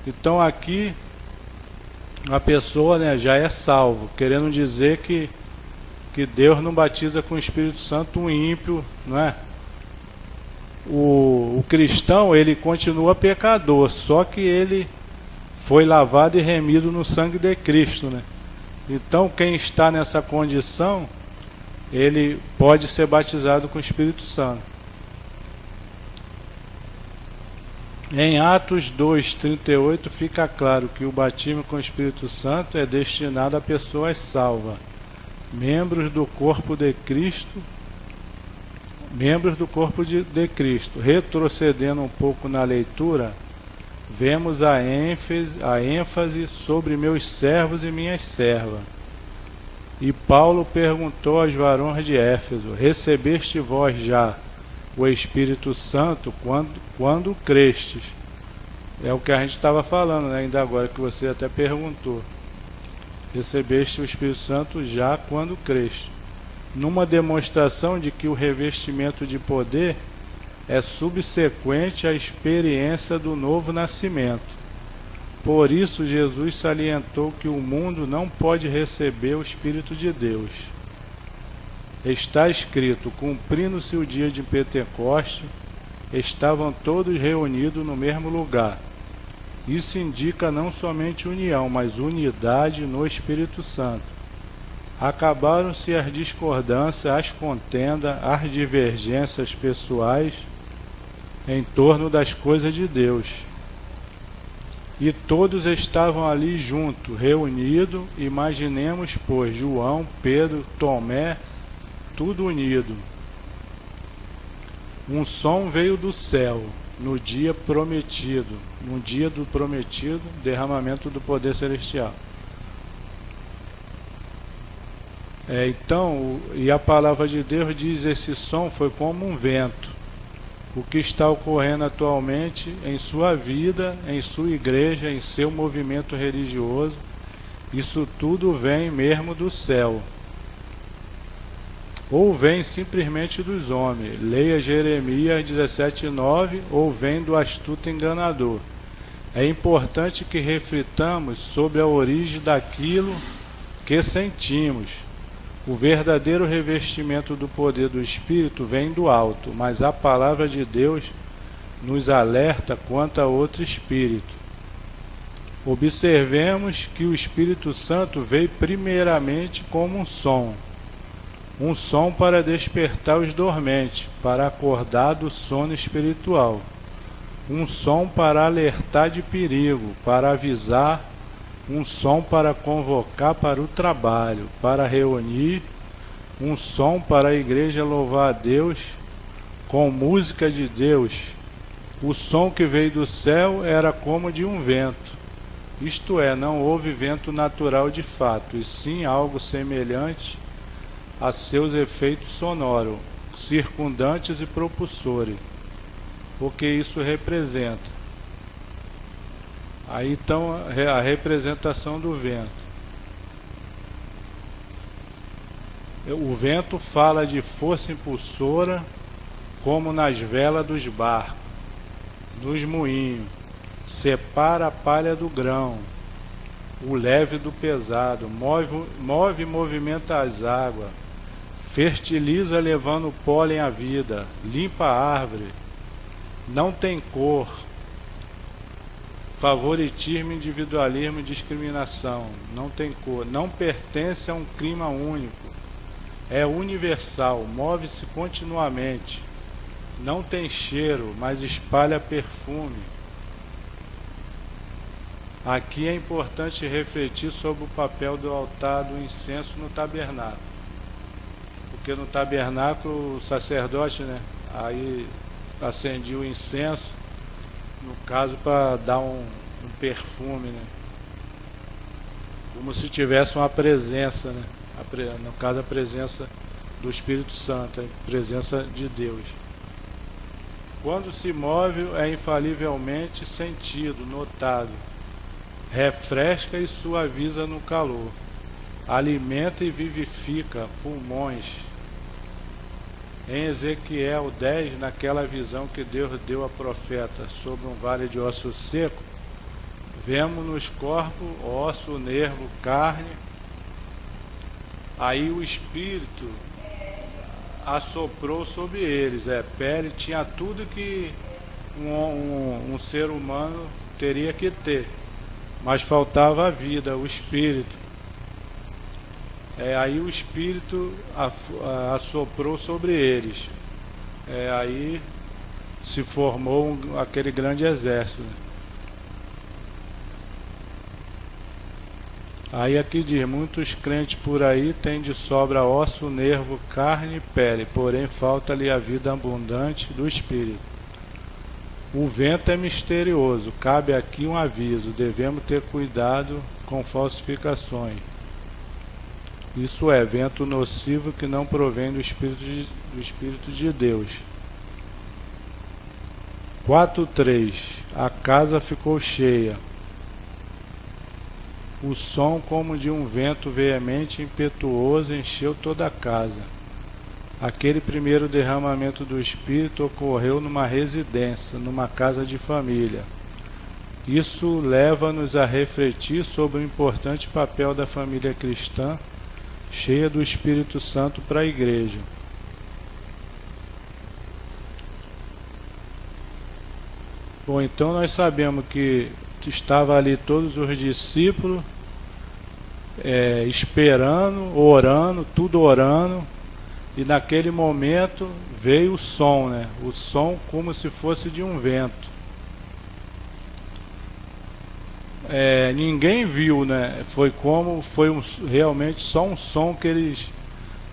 Então aqui a pessoa, né, já é salvo, querendo dizer que Deus não batiza com o Espírito Santo um ímpio, não é? O cristão, ele continua pecador, só que ele foi lavado e remido no sangue de Cristo, né? Então quem está nessa condição, ele pode ser batizado com o Espírito Santo. Em Atos 2:38 fica claro que o batismo com o Espírito Santo é destinado a pessoas salvas, membros do corpo de Cristo, de Cristo. Retrocedendo um pouco na leitura, vemos a ênfase sobre meus servos e minhas servas. E Paulo perguntou aos varões de Éfeso: recebeste vós já o Espírito Santo quando crestes? É o que a gente estava falando, né, ainda agora, que você até perguntou. Recebeste o Espírito Santo já quando creste. Numa demonstração de que o revestimento de poder é subsequente à experiência do novo nascimento. Por isso Jesus salientou que o mundo não pode receber o Espírito de Deus. Está escrito: cumprindo-se o dia de Pentecostes, estavam todos reunidos no mesmo lugar. Isso indica não somente união, mas unidade no Espírito Santo. Acabaram-se as discordâncias, as contendas, as divergências pessoais em torno das coisas de Deus. E todos estavam ali juntos, reunidos. Imaginemos, pois, João, Pedro, Tomé, tudo unido. Um som veio do céu no dia prometido, no dia do prometido derramamento do poder celestial. Então, e a palavra de Deus diz: esse som foi como um vento. o que está ocorrendo atualmente em sua vida, em sua igreja, em seu movimento religioso. Isso tudo vem mesmo do céu. Ou vem simplesmente dos homens. Leia Jeremias 17:9, ou vem do astuto enganador. É importante que reflitamos sobre a origem daquilo que sentimos. O verdadeiro revestimento do poder do Espírito vem do alto, mas a palavra de Deus nos alerta quanto a outro Espírito. Observemos que o Espírito Santo veio primeiramente como um som para despertar os dormentes, para acordar do sono espiritual, um som para alertar de perigo, para avisar, um som para convocar para o trabalho, para reunir, um som para a igreja louvar a Deus com música de Deus. O som que veio do céu era como de um vento, isto é, não houve vento natural de fato, e sim algo semelhante a seus efeitos sonoros, circundantes e propulsores. O que isso representa? Aí então a representação do vento. O vento fala de força impulsora, como nas velas dos barcos, dos moinhos, separa a palha do grão, o leve do pesado, move e movimenta as águas, fertiliza levando pólen à vida, limpa a árvore, não tem cor, favoritismo, individualismo e discriminação, não tem cor, não pertence a um clima único, é universal, move-se continuamente, não tem cheiro, mas espalha perfume. Aqui é importante refletir sobre o papel do altar do incenso no tabernáculo, porque no tabernáculo o sacerdote, né, aí acendia o incenso, no caso para dar um perfume, né, como se tivesse uma presença, né, no caso a presença do Espírito Santo, a presença de Deus. Quando se move é infalivelmente sentido, notado, refresca e suaviza no calor, alimenta e vivifica pulmões. Em Ezequiel 10, naquela visão que Deus deu a profeta sobre um vale de osso seco, vemos nos corpos osso, nervo, carne. Aí o Espírito assoprou sobre eles, pele, tinha tudo que um ser humano teria que ter, mas faltava a vida, o Espírito. Aí o Espírito assoprou sobre eles. Aí se formou aquele grande exército. Aí aqui diz, muitos crentes por aí têm de sobra osso, nervo, carne e pele, porém falta-lhe a vida abundante do Espírito. O vento é misterioso, cabe aqui um aviso, devemos ter cuidado com falsificações. Isso é, vento nocivo que não provém do Espírito de Deus. 4:3. A casa ficou cheia. O som como de um vento veemente e impetuoso encheu toda a casa. Aquele primeiro derramamento do Espírito ocorreu numa residência, numa casa de família. Isso leva-nos a refletir sobre o importante papel da família cristã, cheia do Espírito Santo para a igreja. Bom, então nós sabemos que estava ali todos os discípulos esperando, orando, tudo orando, e naquele momento veio o som, né? O som como se fosse de um vento. Ninguém viu, né? Foi realmente só um som que eles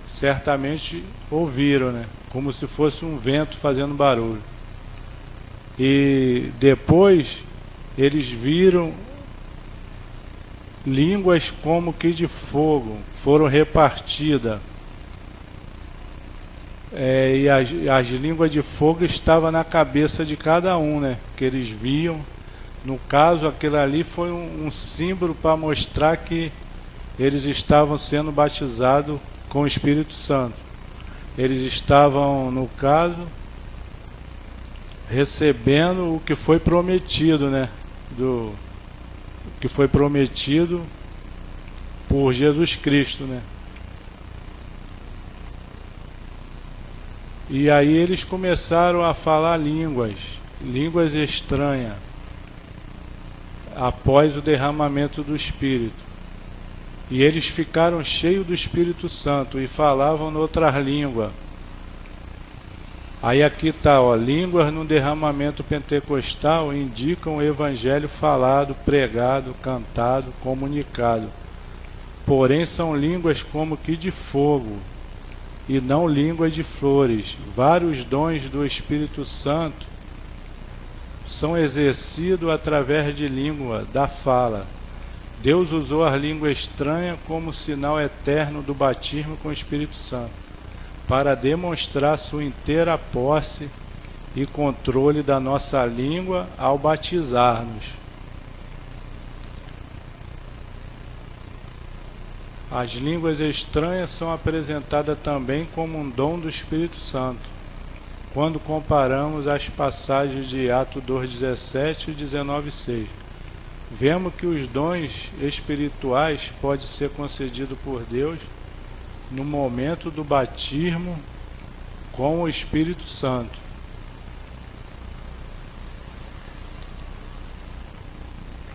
certamente ouviram, né? Como se fosse um vento fazendo barulho. E depois eles viram línguas como que de fogo, foram repartidas. e as línguas de fogo estavam na cabeça de cada um, né? Que eles viam. No caso, aquilo ali foi um símbolo para mostrar que eles estavam sendo batizados com o Espírito Santo. Eles estavam, no caso, recebendo o que foi prometido, né? O que foi prometido por Jesus Cristo, né? E aí eles começaram a falar línguas estranhas, após o derramamento do Espírito. E eles ficaram cheios do Espírito Santo e falavam noutra língua. Aí aqui está, ó, línguas no derramamento pentecostal indicam o evangelho falado, pregado, cantado, comunicado. Porém são línguas como que de fogo, e não línguas de flores. Vários dons do Espírito Santo são exercidos através de língua, da fala. Deus usou a língua estranha como sinal eterno do batismo com o Espírito Santo, para demonstrar sua inteira posse e controle da nossa língua ao batizar-nos. As línguas estranhas são apresentadas também como um dom do Espírito Santo, quando comparamos as passagens de Atos 2,17 e 19,6. Vemos que os dons espirituais podem ser concedidos por Deus no momento do batismo com o Espírito Santo.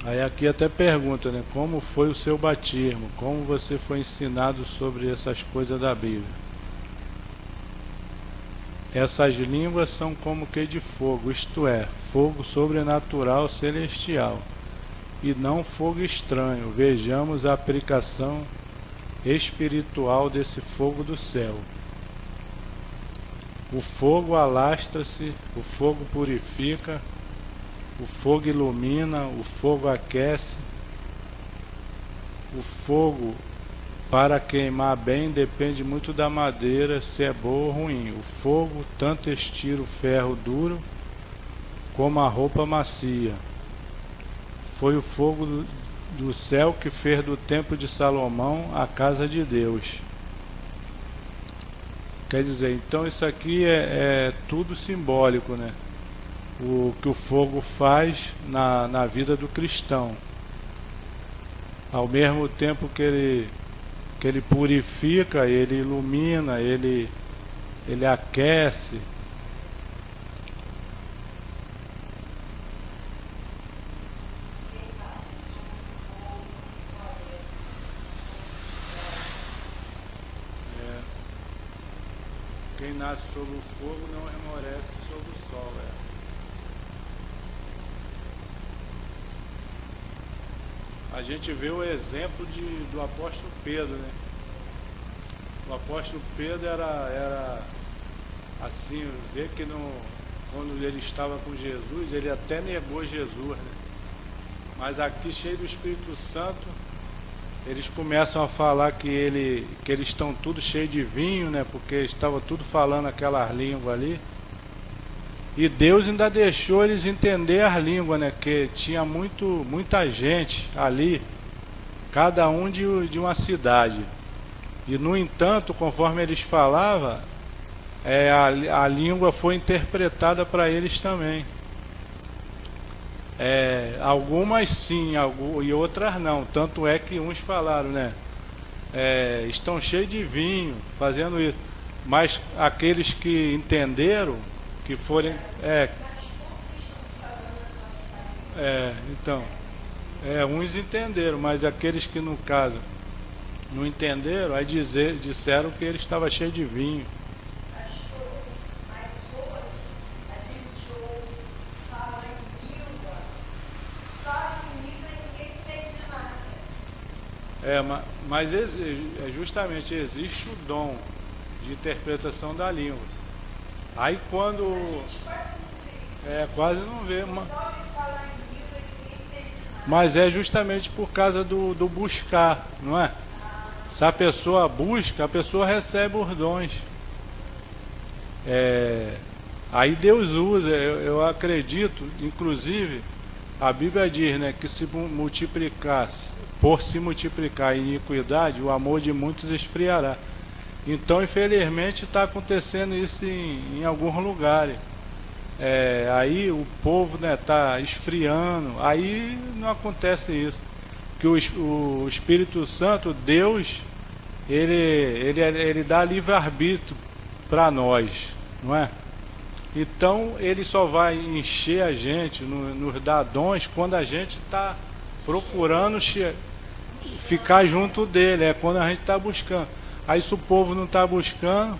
Aí aqui até pergunta, né? Como foi o seu batismo? Como você foi ensinado sobre essas coisas da Bíblia? Essas línguas são como que de fogo, isto é, fogo sobrenatural celestial, e não fogo estranho. Vejamos a aplicação espiritual desse fogo do céu. O fogo alastra-se, o fogo purifica, o fogo ilumina, o fogo aquece. O fogo, para queimar bem, depende muito da madeira, se é boa ou ruim. O fogo tanto estira o ferro duro como a roupa macia. Foi o fogo do céu que fez do templo de Salomão a casa de Deus. Quer dizer, então isso aqui é tudo simbólico, né? O que o fogo faz na vida do cristão. Ao mesmo tempo que ele purifica, ele ilumina, ele aquece. Quem nasce sob o fogo não remorece sob o sol. A gente vê o exemplo do apóstolo Pedro, né? O apóstolo Pedro era assim, vê que quando ele estava com Jesus, ele até negou Jesus, né? Mas aqui, cheio do Espírito Santo, eles começam a falar que eles estão tudo cheio de vinho, né? Porque estava tudo falando aquelas línguas ali. E Deus ainda deixou eles entender as línguas, né? Que tinha muita gente ali, cada um de uma cidade. E no entanto, conforme eles falavam, a língua foi interpretada para eles também. Algumas sim, e outras não. Tanto é que uns falaram, né? Estão cheios de vinho, fazendo isso. Mas aqueles que entenderam, que forem... então... uns entenderam, mas aqueles que no caso não entenderam, aí disseram que ele estava cheio de vinho. Mas justamente existe o dom de interpretação da língua. Aí quando... quase não vê. Mas é justamente por causa do buscar, não é? Se a pessoa busca, a pessoa recebe os dons. Aí Deus usa, eu acredito, inclusive, a Bíblia diz, né, que por se multiplicar a iniquidade, o amor de muitos esfriará. Então, infelizmente, está acontecendo isso em alguns lugares. Aí o povo está esfriando, aí não acontece isso. Que o Espírito Santo, Deus, ele dá livre-arbítrio para nós, não é? Então ele só vai encher a gente, nos dar dons, quando a gente está procurando ficar junto dele, é quando a gente está buscando. Aí se o povo não está buscando,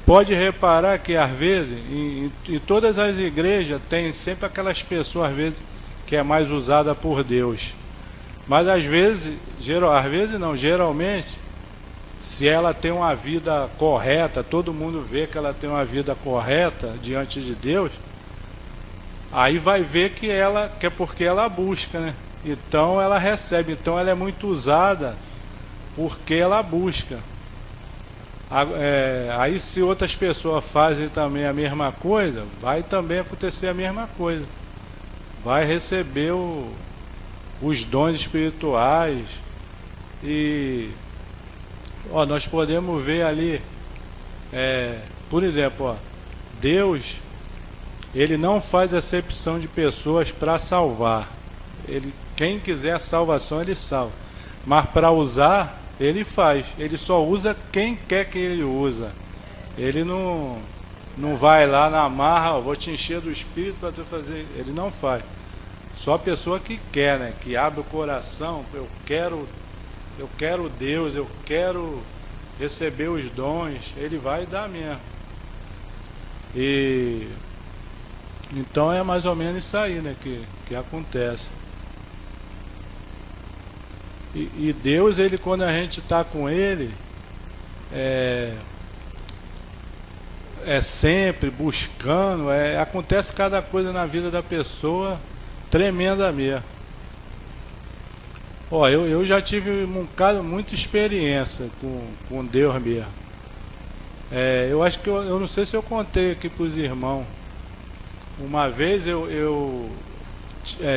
pode reparar que às vezes, em todas as igrejas, tem sempre aquelas pessoas, às vezes, que é mais usada por Deus. Mas às vezes não, geralmente, se ela tem uma vida correta, todo mundo vê que ela tem uma vida correta diante de Deus, aí vai ver que é porque ela busca, né? Então ela recebe, então ela é muito usada porque ela busca. Aí se outras pessoas fazem também a mesma coisa, vai também acontecer a mesma coisa. Vai receber os dons espirituais. E nós podemos ver ali, por exemplo, Deus, ele não faz acepção de pessoas para salvar. Quem quiser a salvação, ele salva. Mas para usar, ele faz. Ele só usa quem quer que ele usa. Ele não vai lá na marra, vou te encher do Espírito para tu fazer. Ele não faz. Só a pessoa que quer, né? Que abre o coração. Eu quero Deus, eu quero receber os dons. Ele vai dar mesmo. Então é mais ou menos isso aí, né? Que acontece. E Deus, ele, quando a gente está com ele, é sempre buscando, acontece cada coisa na vida da pessoa tremenda mesmo. Eu já tive muita experiência com Deus mesmo. Eu acho que eu não sei se eu contei aqui para os irmãos. Uma vez eu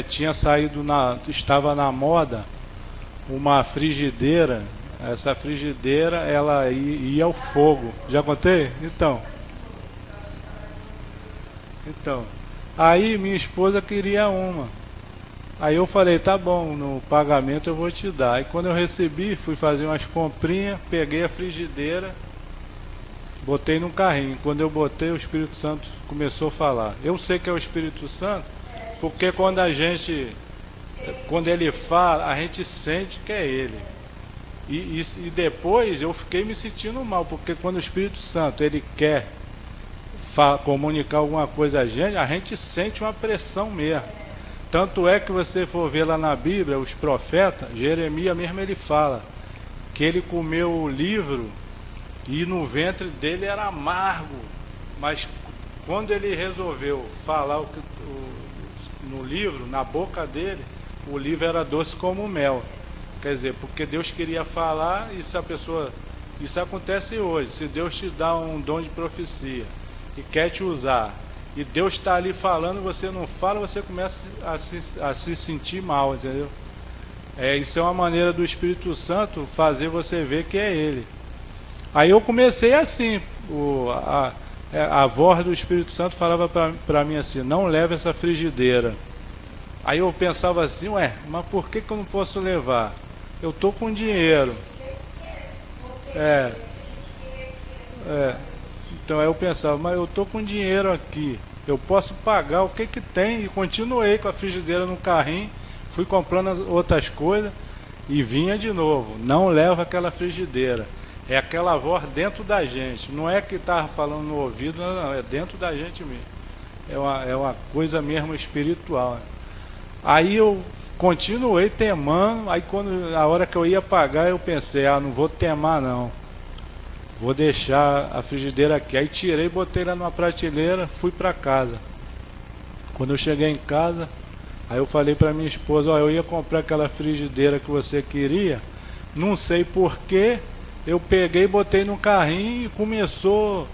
tinha saído, estava na moda uma frigideira. Essa frigideira, ela ia ao fogo. Já contei? Então, aí minha esposa queria uma. Aí eu falei, tá bom, no pagamento eu vou te dar. Aí quando eu recebi, fui fazer umas comprinhas, peguei a frigideira, botei num carrinho. Quando eu botei, o Espírito Santo começou a falar. Eu sei que é o Espírito Santo, porque quando ele fala, a gente sente que é ele. E depois eu fiquei me sentindo mal, porque quando o Espírito Santo ele quer comunicar alguma coisa a gente sente uma pressão mesmo. Tanto é que você for ver lá na Bíblia, os profetas, Jeremias mesmo ele fala que ele comeu o livro e no ventre dele era amargo, mas quando ele resolveu falar no livro, na boca dele, o livro era doce como mel. Quer dizer, porque Deus queria falar, e se a pessoa... Isso acontece hoje. Se Deus te dá um dom de profecia e quer te usar, e Deus está ali falando, você não fala, você começa a se sentir mal, entendeu? Isso é uma maneira do Espírito Santo fazer você ver que é Ele. Aí eu comecei assim, a voz do Espírito Santo falava para mim assim, não leve essa frigideira. Aí eu pensava assim, mas por que eu não posso levar? Eu estou com dinheiro. Então aí eu pensava, mas eu estou com dinheiro aqui, eu posso pagar o que tem. E continuei com a frigideira no carrinho, fui comprando outras coisas e vinha de novo. Não leva aquela frigideira. É aquela voz dentro da gente. Não é que estava falando no ouvido, não, é dentro da gente mesmo. É uma coisa mesmo espiritual. Aí eu continuei temando. Aí a hora que eu ia pagar, eu pensei, não vou temar não. Vou deixar a frigideira aqui. Aí tirei, botei lá numa prateleira, fui para casa. Quando eu cheguei em casa, aí eu falei para minha esposa, eu ia comprar aquela frigideira que você queria. Não sei porquê, eu peguei, botei no carrinho e começou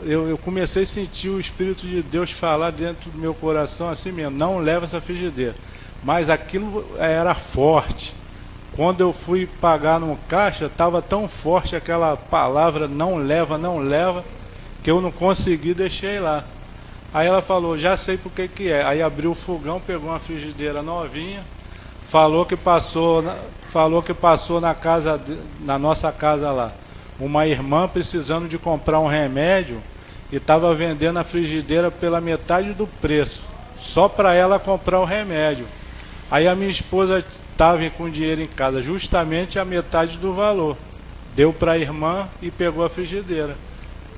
eu comecei a sentir o Espírito de Deus falar dentro do meu coração assim mesmo, não leva essa frigideira. Mas aquilo era forte. Quando eu fui pagar no caixa, estava tão forte aquela palavra não leva, que eu não consegui, deixei lá. Aí ela falou, já sei por que é. Aí abriu o fogão, pegou uma frigideira novinha, falou que passou na nossa casa lá, uma irmã precisando de comprar um remédio e estava vendendo a frigideira pela metade do preço, só para ela comprar o remédio. Aí a minha esposa estava com dinheiro em casa, justamente a metade do valor. Deu para a irmã e pegou a frigideira.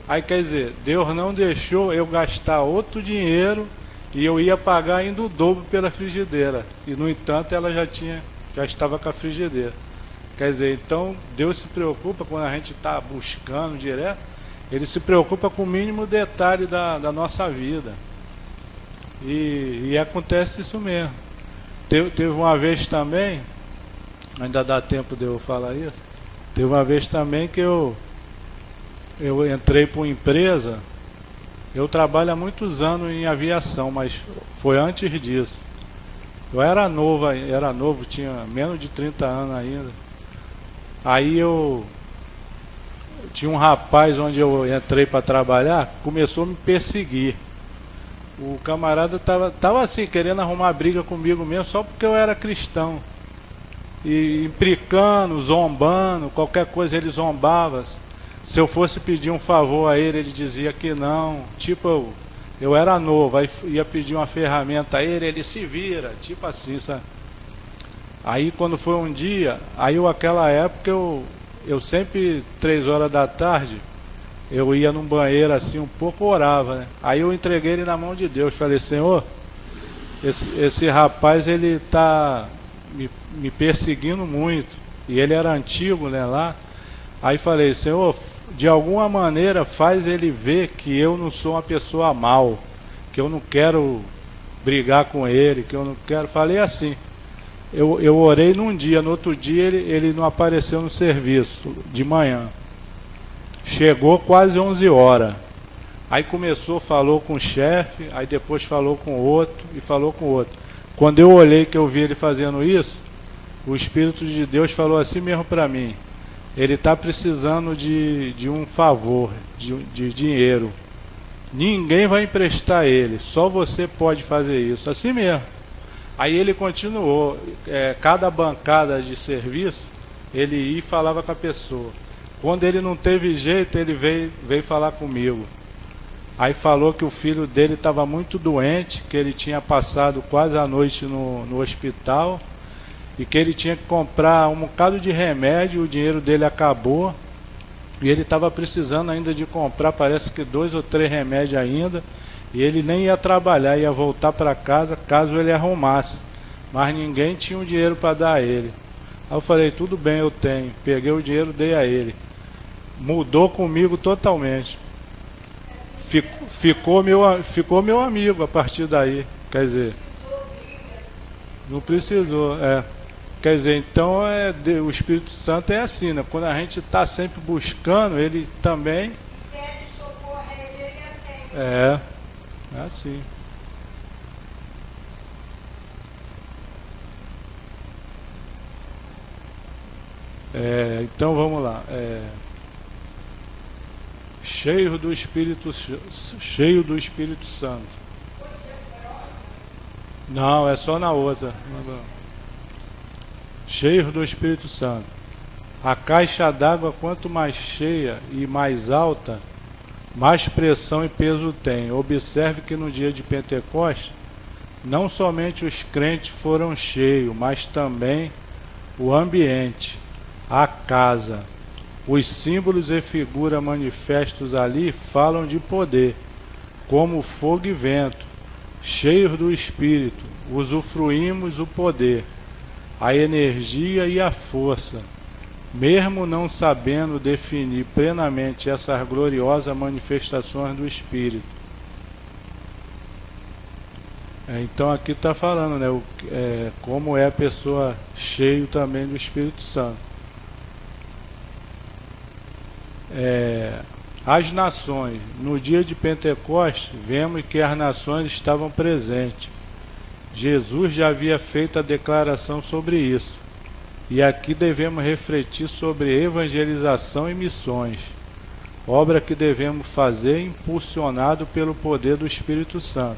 Aí quer dizer, Deus não deixou eu gastar outro dinheiro e eu ia pagar ainda o dobro pela frigideira. E no entanto ela já estava com a frigideira. Quer dizer, então Deus se preocupa quando a gente está buscando direto, Ele se preocupa com o mínimo detalhe da nossa vida. E acontece isso mesmo. Teve uma vez também, ainda dá tempo de eu falar isso, teve uma vez também que eu entrei para uma empresa. Eu trabalho há muitos anos em aviação, mas foi antes disso. Eu era novo, tinha menos de 30 anos ainda. Aí eu tinha um rapaz onde eu entrei para trabalhar, começou a me perseguir. O camarada tava assim, querendo arrumar briga comigo mesmo, só porque eu era cristão. E implicando, zombando, qualquer coisa ele zombava. Se eu fosse pedir um favor a ele, ele dizia que não. Tipo, eu era novo, aí ia pedir uma ferramenta a ele se vira, tipo assim, sabe? Aí quando foi um dia, aquela época eu sempre, 3 horas da tarde, eu ia num banheiro assim, um pouco orava, né? Aí eu entreguei ele na mão de Deus, falei, Senhor, esse rapaz ele tá me perseguindo muito, e ele era antigo, né, lá. Aí falei, Senhor, de alguma maneira faz ele ver que eu não sou uma pessoa mal, que eu não quero brigar com ele, que eu não quero... Falei assim. Eu orei num dia, no outro dia ele não apareceu no serviço, de manhã. Chegou quase 11 horas. Aí falou com o chefe, aí depois falou com outro e falou com outro. Quando eu olhei que eu vi ele fazendo isso, o Espírito de Deus falou assim mesmo para mim. Ele está precisando de um favor, de dinheiro. Ninguém vai emprestar a ele, só você pode fazer isso. Assim mesmo. Aí ele continuou, cada bancada de serviço, ele ia e falava com a pessoa. Quando ele não teve jeito, ele veio falar comigo. Aí falou que o filho dele estava muito doente, que ele tinha passado quase a noite no hospital, e que ele tinha que comprar um bocado de remédio, o dinheiro dele acabou, e ele estava precisando ainda de comprar, parece que 2 ou 3 remédios ainda, e ele nem ia trabalhar, ia voltar para casa caso ele arrumasse, mas ninguém tinha o dinheiro para dar a ele. Aí eu falei, tudo bem, eu tenho. Peguei o dinheiro, dei a ele. Mudou comigo totalmente. Ficou meu amigo a partir daí. Quer dizer, não precisou. Quer dizer, então o Espírito Santo é assim, né? Quando a gente está sempre buscando, ele também... É assim. Então vamos lá. Cheio do Espírito Santo. Não, é só na outra. Cheio do Espírito Santo. A caixa d'água, quanto mais cheia e mais alta, mais pressão e peso tem. Observe que no dia de Pentecostes, não somente os crentes foram cheios, mas também o ambiente, a casa. Os símbolos e figuras manifestos ali falam de poder, como fogo e vento. Cheios do Espírito, usufruímos o poder, a energia e a força, mesmo não sabendo definir plenamente essas gloriosas manifestações do Espírito. Então aqui está falando, né, como é a pessoa cheia também do Espírito Santo. As nações. No dia de Pentecostes, vemos que as nações estavam presentes. Jesus já havia feito a declaração sobre isso. E aqui devemos refletir sobre evangelização e missões, obra que devemos fazer impulsionado pelo poder do Espírito Santo.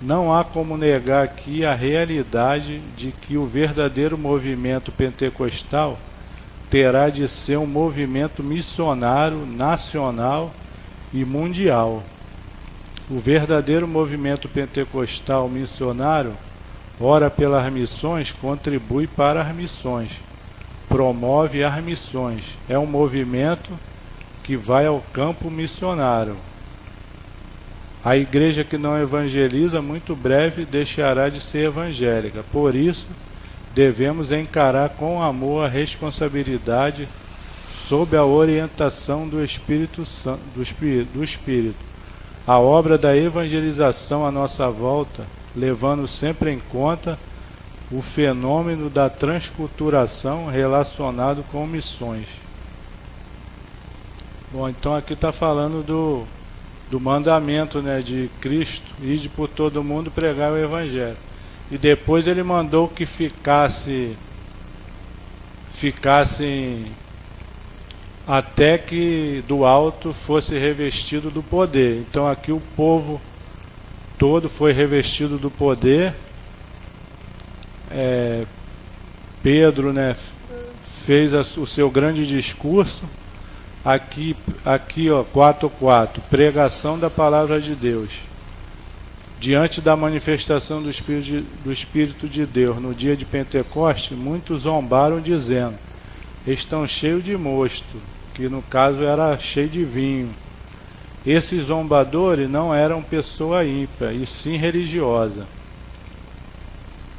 Não há como negar aqui a realidade de que o verdadeiro movimento pentecostal terá de ser um movimento missionário, nacional e mundial. O verdadeiro movimento pentecostal missionário ora pelas missões, contribui para as missões, promove as missões. É um movimento que vai ao campo missionário. A igreja que não evangeliza, muito breve deixará de ser evangélica. Por isso, devemos encarar com amor a responsabilidade sob a orientação do Espírito Santo, do Espírito. A obra da evangelização à nossa volta, levando sempre em conta o fenômeno da transculturação relacionado com missões. Bom, então aqui está falando do mandamento, né, de Cristo, ide por todo mundo pregar o Evangelho. E depois ele mandou que ficassem até que do alto fosse revestido do poder. Então aqui o povo todo foi revestido do poder. Pedro, né, fez o seu grande discurso. Aqui ó, 4:4, pregação da palavra de Deus. Diante da manifestação do Espírito de Deus no dia de Pentecostes, muitos zombaram dizendo: estão cheios de mosto, que no caso era cheio de vinho. Esses zombadores não eram pessoa ímpia, e sim religiosa.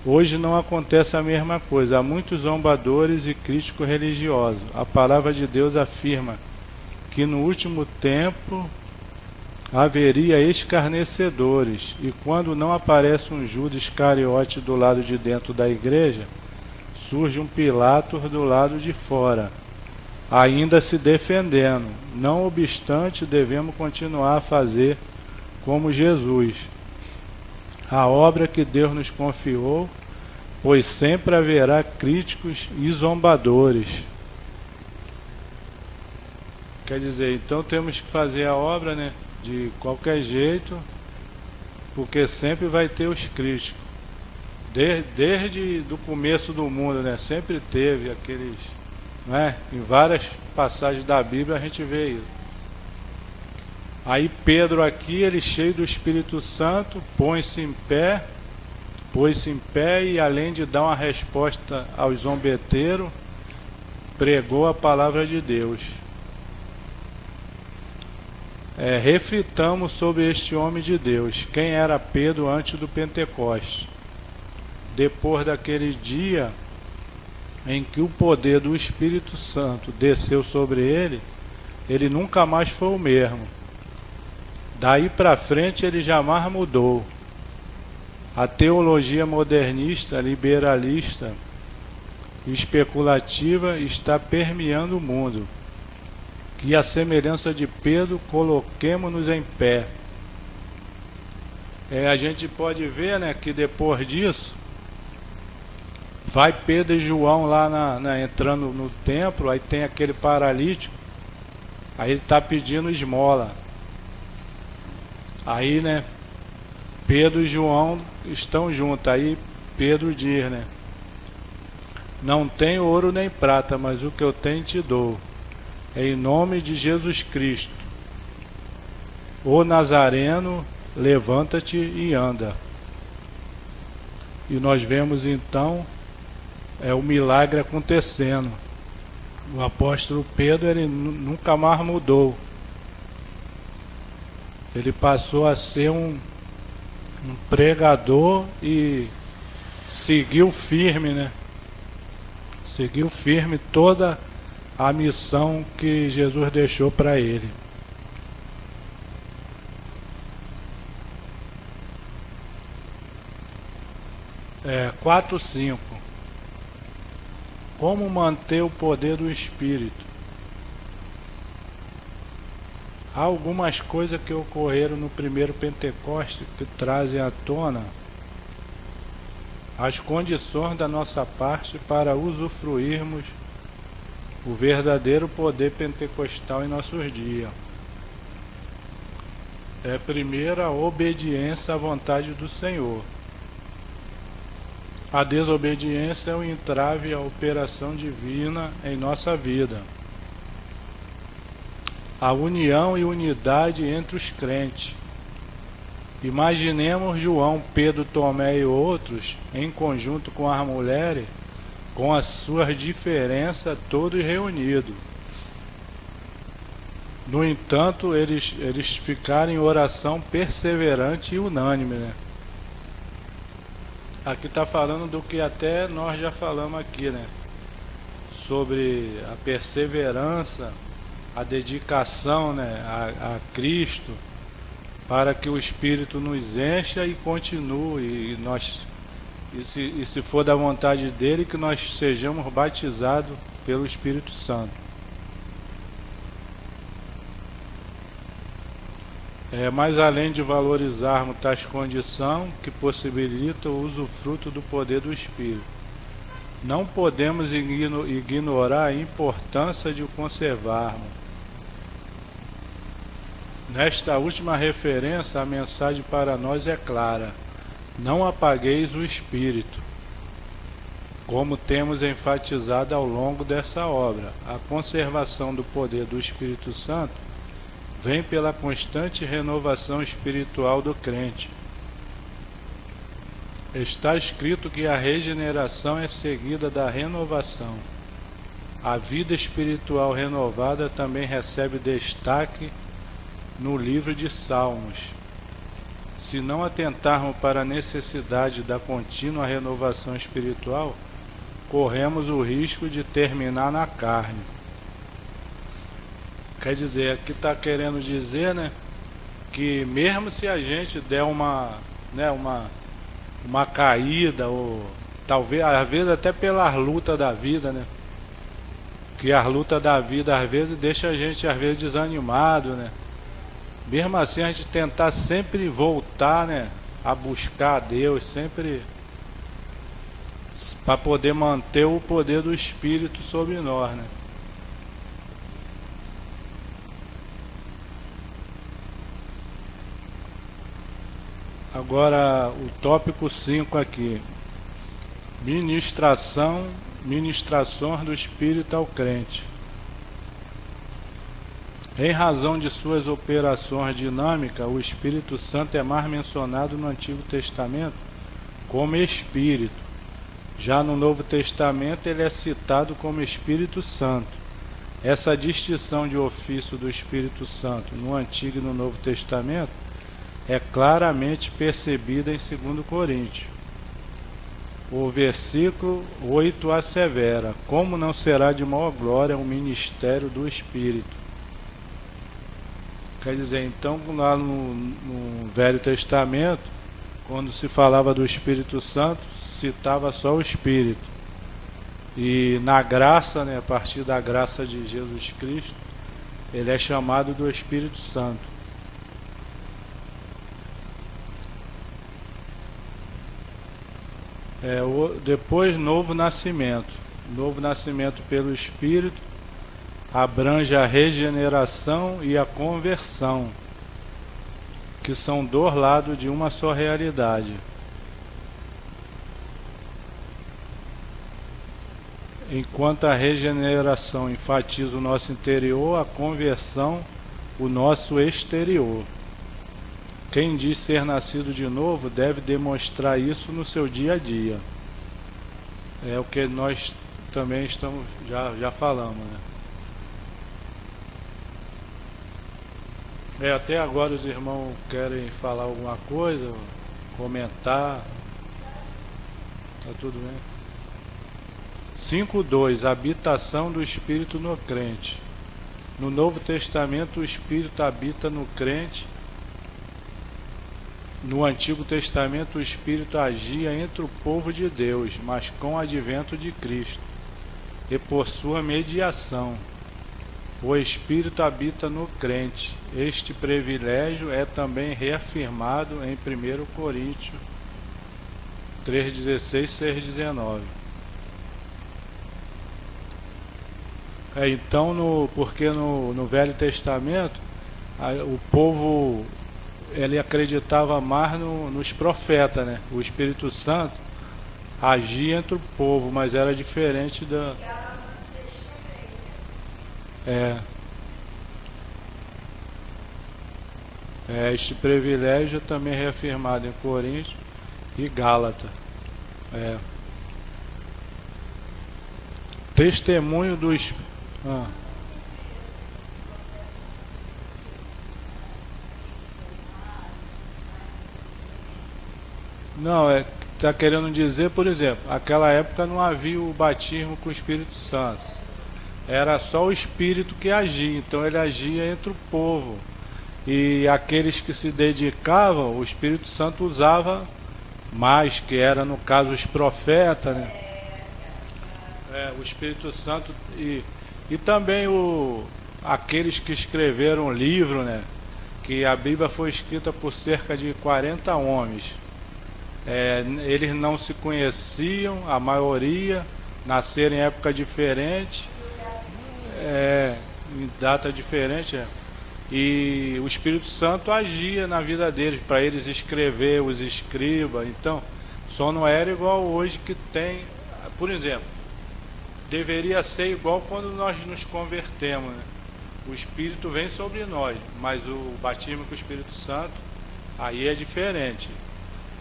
Hoje não acontece a mesma coisa. Há muitos zombadores e críticos religiosos. A palavra de Deus afirma que no último tempo haveria escarnecedores, e quando não aparece um Judas Iscariote do lado de dentro da igreja, surge um Pilatos do lado de fora, ainda se defendendo. Não obstante, devemos continuar a fazer como Jesus, a obra que Deus nos confiou, pois sempre haverá críticos e zombadores. Quer dizer, então temos que fazer a obra, né, de qualquer jeito, porque sempre vai ter os críticos. Desde do começo do mundo, né, sempre teve aqueles, né, em várias passagens da Bíblia a gente vê isso. Aí Pedro aqui, ele cheio do Espírito Santo, pôs-se em pé e além de dar uma resposta aos zombeteiros, pregou a palavra de Deus. Reflitamos sobre este homem de Deus. Quem era Pedro antes do Pentecostes? Depois daquele dia em que o poder do Espírito Santo desceu sobre ele, ele nunca mais foi o mesmo. Daí para frente ele jamais mudou. A teologia modernista, liberalista e especulativa está permeando o mundo. Que a semelhança de Pedro, coloquemo-nos em pé. A gente pode ver, né, que depois disso, vai Pedro e João lá entrando no templo, aí tem aquele paralítico, aí ele está pedindo esmola. Aí, né, Pedro e João estão juntos, aí Pedro diz, né, não tenho ouro nem prata, mas o que eu tenho te dou. Em nome de Jesus Cristo, o Nazareno, levanta-te e anda. E nós vemos então o milagre acontecendo. O apóstolo Pedro, ele nunca mais mudou. Ele passou a ser um pregador e seguiu firme, né? Seguiu firme toda a missão que Jesus deixou para ele. É, 4:5. Como manter o poder do Espírito? Há algumas coisas que ocorreram no primeiro Pentecoste que trazem à tona as condições da nossa parte para usufruirmos o verdadeiro poder pentecostal em nossos dias. Primeiro, a obediência à vontade do Senhor. A desobediência é o entrave à operação divina em nossa vida. A união e unidade entre os crentes. Imaginemos João, Pedro, Tomé e outros, em conjunto com as mulheres, com as suas diferenças, todos reunidos. No entanto, eles ficaram em oração perseverante e unânime, né? Aqui está falando do que até nós já falamos aqui, né? Sobre a perseverança, a dedicação, né, a Cristo, para que o Espírito nos encha e continue, e se for da vontade dele, que nós sejamos batizados pelo Espírito Santo. Mas além de valorizarmos tais condições que possibilitam o usufruto do poder do Espírito, não podemos ignorar a importância de o conservarmos. Nesta última referência, a mensagem para nós é clara: não apagueis o Espírito. Como temos enfatizado ao longo dessa obra, a conservação do poder do Espírito Santo vem pela constante renovação espiritual do crente. Está escrito que a regeneração é seguida da renovação. A vida espiritual renovada também recebe destaque no livro de Salmos. Se não atentarmos para a necessidade da contínua renovação espiritual, corremos o risco de terminar na carne. Quer dizer, aqui está querendo dizer, né, que mesmo se a gente der uma caída, ou talvez, às vezes até pelas lutas da vida, né, que as lutas da vida às vezes deixa a gente desanimado, né, mesmo assim a gente tentar sempre voltar, né, a buscar a Deus, sempre para poder manter o poder do Espírito sobre nós, né. Agora o tópico 5 aqui: ministrações do Espírito ao crente. Em razão de suas operações dinâmicas, o Espírito Santo é mais mencionado no Antigo Testamento como Espírito. Já no Novo Testamento ele é citado como Espírito Santo. Essa distinção de ofício do Espírito Santo no Antigo e no Novo Testamento é claramente percebida em 2 Coríntios. O versículo 8 assevera: como não será de maior glória o ministério do Espírito? Quer dizer, então, lá no Velho Testamento, quando se falava do Espírito Santo, citava só o Espírito. E na graça, né, a partir da graça de Jesus Cristo, ele é chamado do Espírito Santo. Depois, novo nascimento pelo Espírito abrange a regeneração e a conversão, que são dois lados de uma só realidade. Enquanto a regeneração enfatiza o nosso interior, a conversão o nosso exterior. Quem diz ser nascido de novo deve demonstrar isso no seu dia a dia. É o que nós também já falamos, né? Até agora os irmãos querem falar alguma coisa, comentar. Tá tudo bem? 5.2. Habitação do Espírito no crente. No Novo Testamento o Espírito habita no crente. No Antigo Testamento o Espírito agia entre o povo de Deus, mas com o advento de Cristo e por sua mediação. o Espírito habita no crente. Este privilégio é também reafirmado em 1 Coríntios 3,16, 6,19. Então, porque no Velho Testamento o povo ele acreditava mais nos profetas, né? O Espírito Santo agia entre o povo, mas era diferente da... Este privilégio também é reafirmado em Coríntios e Gálatas. Testemunho dos... Não, está querendo dizer, por exemplo, naquela época não havia o batismo com o Espírito Santo. Era só o Espírito que agia, então ele agia entre o povo. E aqueles que se dedicavam, o Espírito Santo usava mais, que era no caso os profetas, né? O Espírito Santo e também aqueles que escreveram o livro, né? Que a Bíblia foi escrita por cerca de 40 homens. Eles não se conheciam, a maioria nasceram em época diferente, em data diferente, e o Espírito Santo agia na vida deles, para eles escrever, os escribas. Então, só não era igual hoje que tem, por exemplo, deveria ser igual quando nós nos convertemos, né? O Espírito vem sobre nós, mas o batismo com o Espírito Santo, aí é diferente.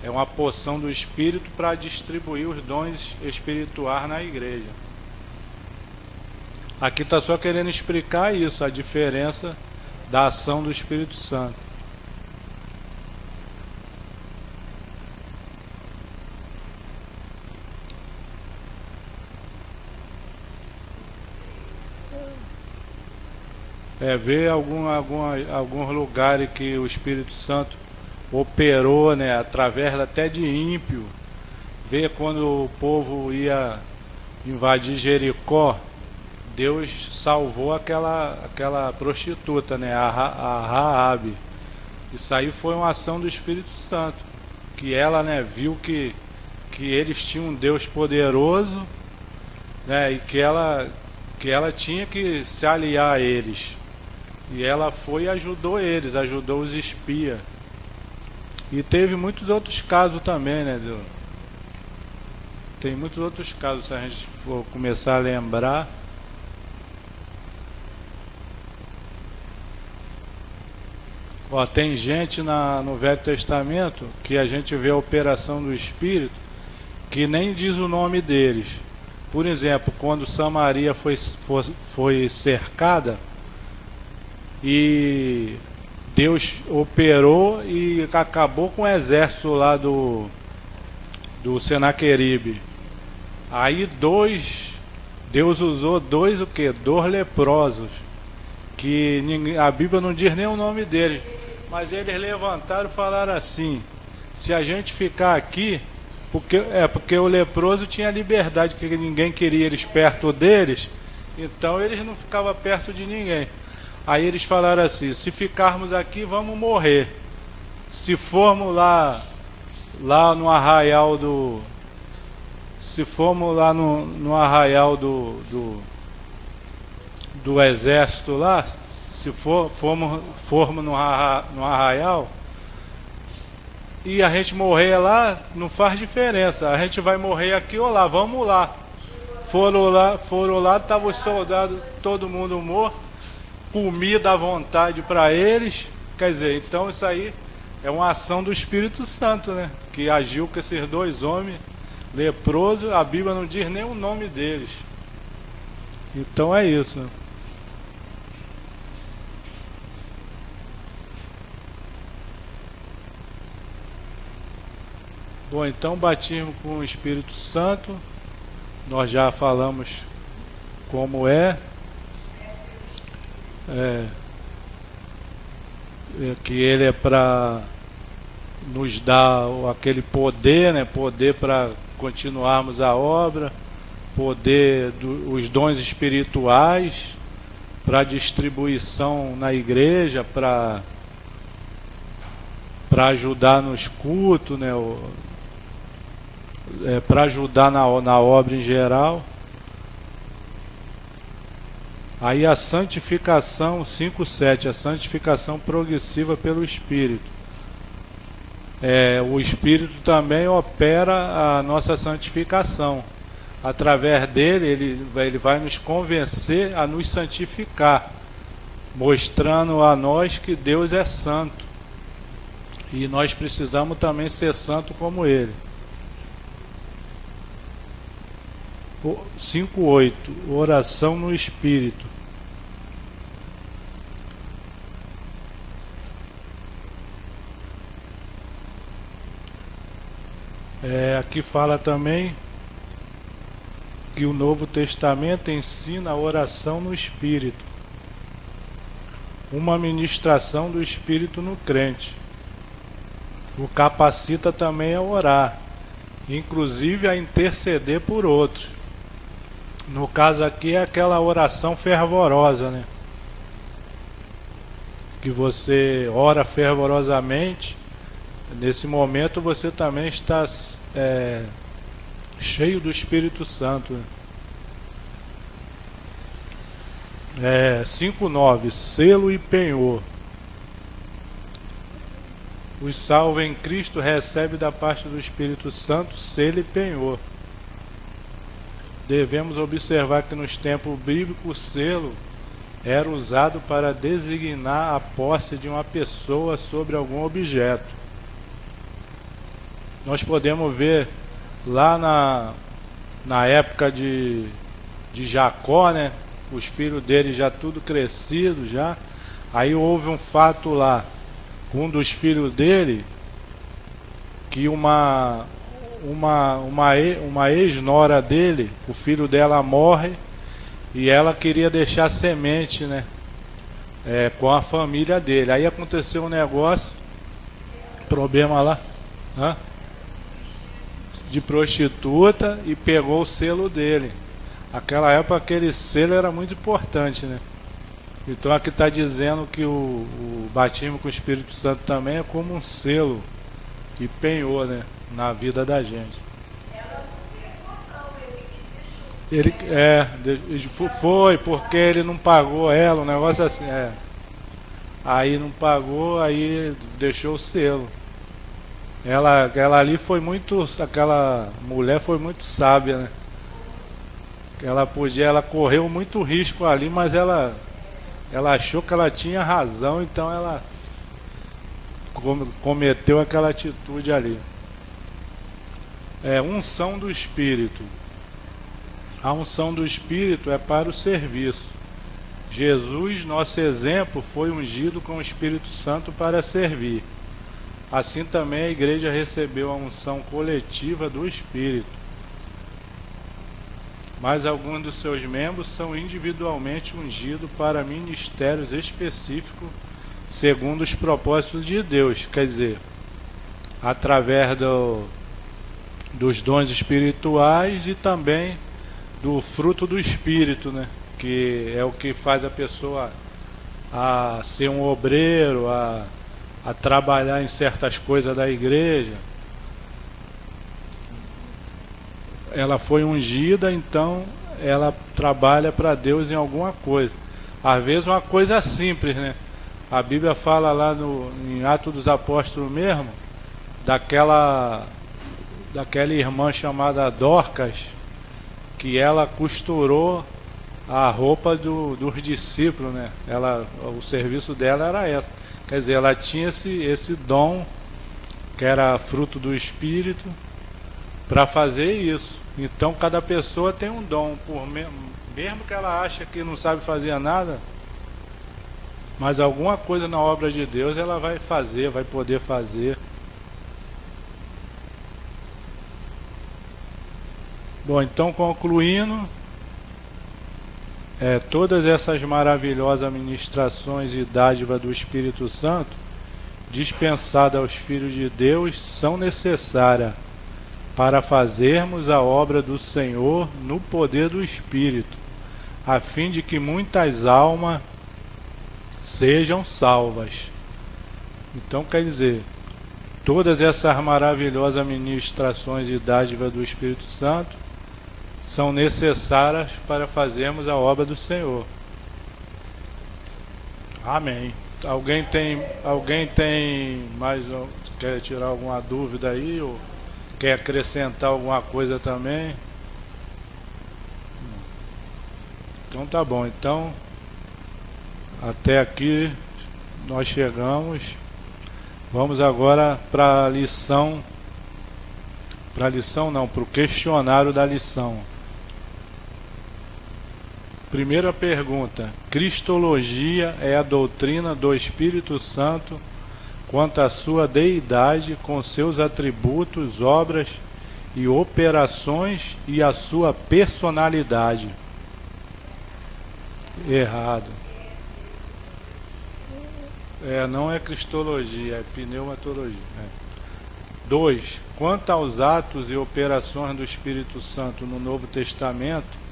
É uma porção do Espírito para distribuir os dons espirituais na igreja. Aqui está só querendo explicar isso, a diferença da ação do Espírito Santo. Ver alguns lugares que o Espírito Santo operou, né, através até de ímpio. Ver quando o povo ia invadir Jericó, Deus salvou aquela prostituta, né, a Raabe. Isso aí foi uma ação do Espírito Santo, que ela, né, viu que eles tinham um Deus poderoso, né, e que ela tinha que se aliar a eles. E ela foi e ajudou eles, ajudou os espias. E teve muitos outros casos também, né? Tem muitos outros casos, se a gente for começar a lembrar. Tem gente no Velho Testamento que a gente vê a operação do Espírito que nem diz o nome deles. Por exemplo, quando Samaria foi cercada e Deus operou e acabou com o exército lá do Senaqueribe. Aí Deus usou dois leprosos, que a Bíblia não diz nem o nome deles, mas eles levantaram e falaram assim: se a gente ficar aqui, porque o leproso tinha liberdade, que ninguém queria eles perto deles, então eles não ficavam perto de ninguém. Aí eles falaram assim: se ficarmos aqui, vamos morrer. Se formos lá no arraial do... Se formos lá no arraial do exército lá, se formos no arraial, e a gente morrer lá, não faz diferença. A gente vai morrer aqui ou lá, vamos lá. Foram lá, estavam os soldados, todo mundo morto, comida à vontade para eles. Quer dizer, então isso aí é uma ação do Espírito Santo, né? Que agiu com esses dois homens leprosos. A Bíblia não diz nem o nome deles. Então é isso, né? Bom, então batismo com o Espírito Santo, nós já falamos como que ele é para nos dar aquele poder, né? Poder para continuarmos a obra, poder os dons espirituais, para distribuição na igreja, para ajudar nos cultos, né? Para ajudar na obra em geral. Aí a santificação 5:7, a santificação progressiva pelo Espírito. O Espírito também opera a nossa santificação. Através dele, ele vai nos convencer a nos santificar, mostrando a nós que Deus é santo. E nós precisamos também ser santo como ele. 5:8, oração no Espírito. Aqui fala também que o Novo Testamento ensina a oração no Espírito, uma ministração do Espírito no crente. O capacita também a orar, inclusive a interceder por outros. No caso aqui é aquela oração fervorosa, né? Que você ora fervorosamente. Nesse momento você também está cheio do Espírito Santo. 5:9, selo e penhor. Os salvos em Cristo recebem da parte do Espírito Santo selo e penhor. Devemos observar que nos tempos bíblicos o selo era usado para designar a posse de uma pessoa sobre algum objeto. Nós podemos ver lá na época de Jacó, né? Os filhos dele já tudo crescido já. Aí houve um fato lá, um dos filhos dele, que uma ex-nora dele, o filho dela morre e ela queria deixar semente, né? Com a família dele. Aí aconteceu um negócio, problema lá, de prostituta, e pegou o selo dele. Aquela época aquele selo era muito importante, né? Então aqui está dizendo que o batismo com o Espírito Santo também é como um selo e penhor, né, na vida da gente. Ele foi porque ele não pagou ela, um negócio assim, Aí não pagou, aí deixou o selo. Ela ali foi muito, aquela mulher foi muito sábia, né? Ela correu muito risco ali, mas ela achou que ela tinha razão, então ela cometeu aquela atitude ali. Unção do Espírito. A unção do Espírito é para o serviço. Jesus, nosso exemplo, foi ungido com o Espírito Santo para servir. Assim também a igreja recebeu a unção coletiva do Espírito. Mas alguns dos seus membros são individualmente ungidos para ministérios específicos segundo os propósitos de Deus. Quer dizer, através dos dons espirituais e também do fruto do Espírito, né? Que é o que faz a pessoa a ser um obreiro, a trabalhar em certas coisas da igreja. Ela foi ungida, então ela trabalha para Deus em alguma coisa. Às vezes uma coisa simples, né? A Bíblia fala lá em Atos dos Apóstolos mesmo, daquela irmã chamada Dorcas, que ela costurou a roupa dos discípulos, né? O serviço dela era essa. Quer dizer, ela tinha esse dom, que era fruto do Espírito, para fazer isso. Então cada pessoa tem um dom, mesmo que ela ache que não sabe fazer nada, mas alguma coisa na obra de Deus ela vai fazer, vai poder fazer. Bom, então concluindo, todas essas maravilhosas ministrações e dádivas do Espírito Santo dispensadas aos filhos de Deus são necessárias para fazermos a obra do Senhor no poder do Espírito, a fim de que muitas almas sejam salvas. Então quer dizer, todas essas maravilhosas ministrações e dádivas do Espírito Santo são necessárias para fazermos a obra do Senhor. Amém. Alguém tem mais, quer tirar alguma dúvida aí, ou quer acrescentar alguma coisa também? Então tá bom. Então até aqui nós chegamos. Vamos agora para a lição. Para a lição não, para o questionário da lição. Primeira pergunta: Cristologia é a doutrina do Espírito Santo quanto à sua deidade, com seus atributos, obras e operações e a sua personalidade? Errado. Não é cristologia, é pneumatologia. 2. Quanto aos atos e operações do Espírito Santo no Novo Testamento,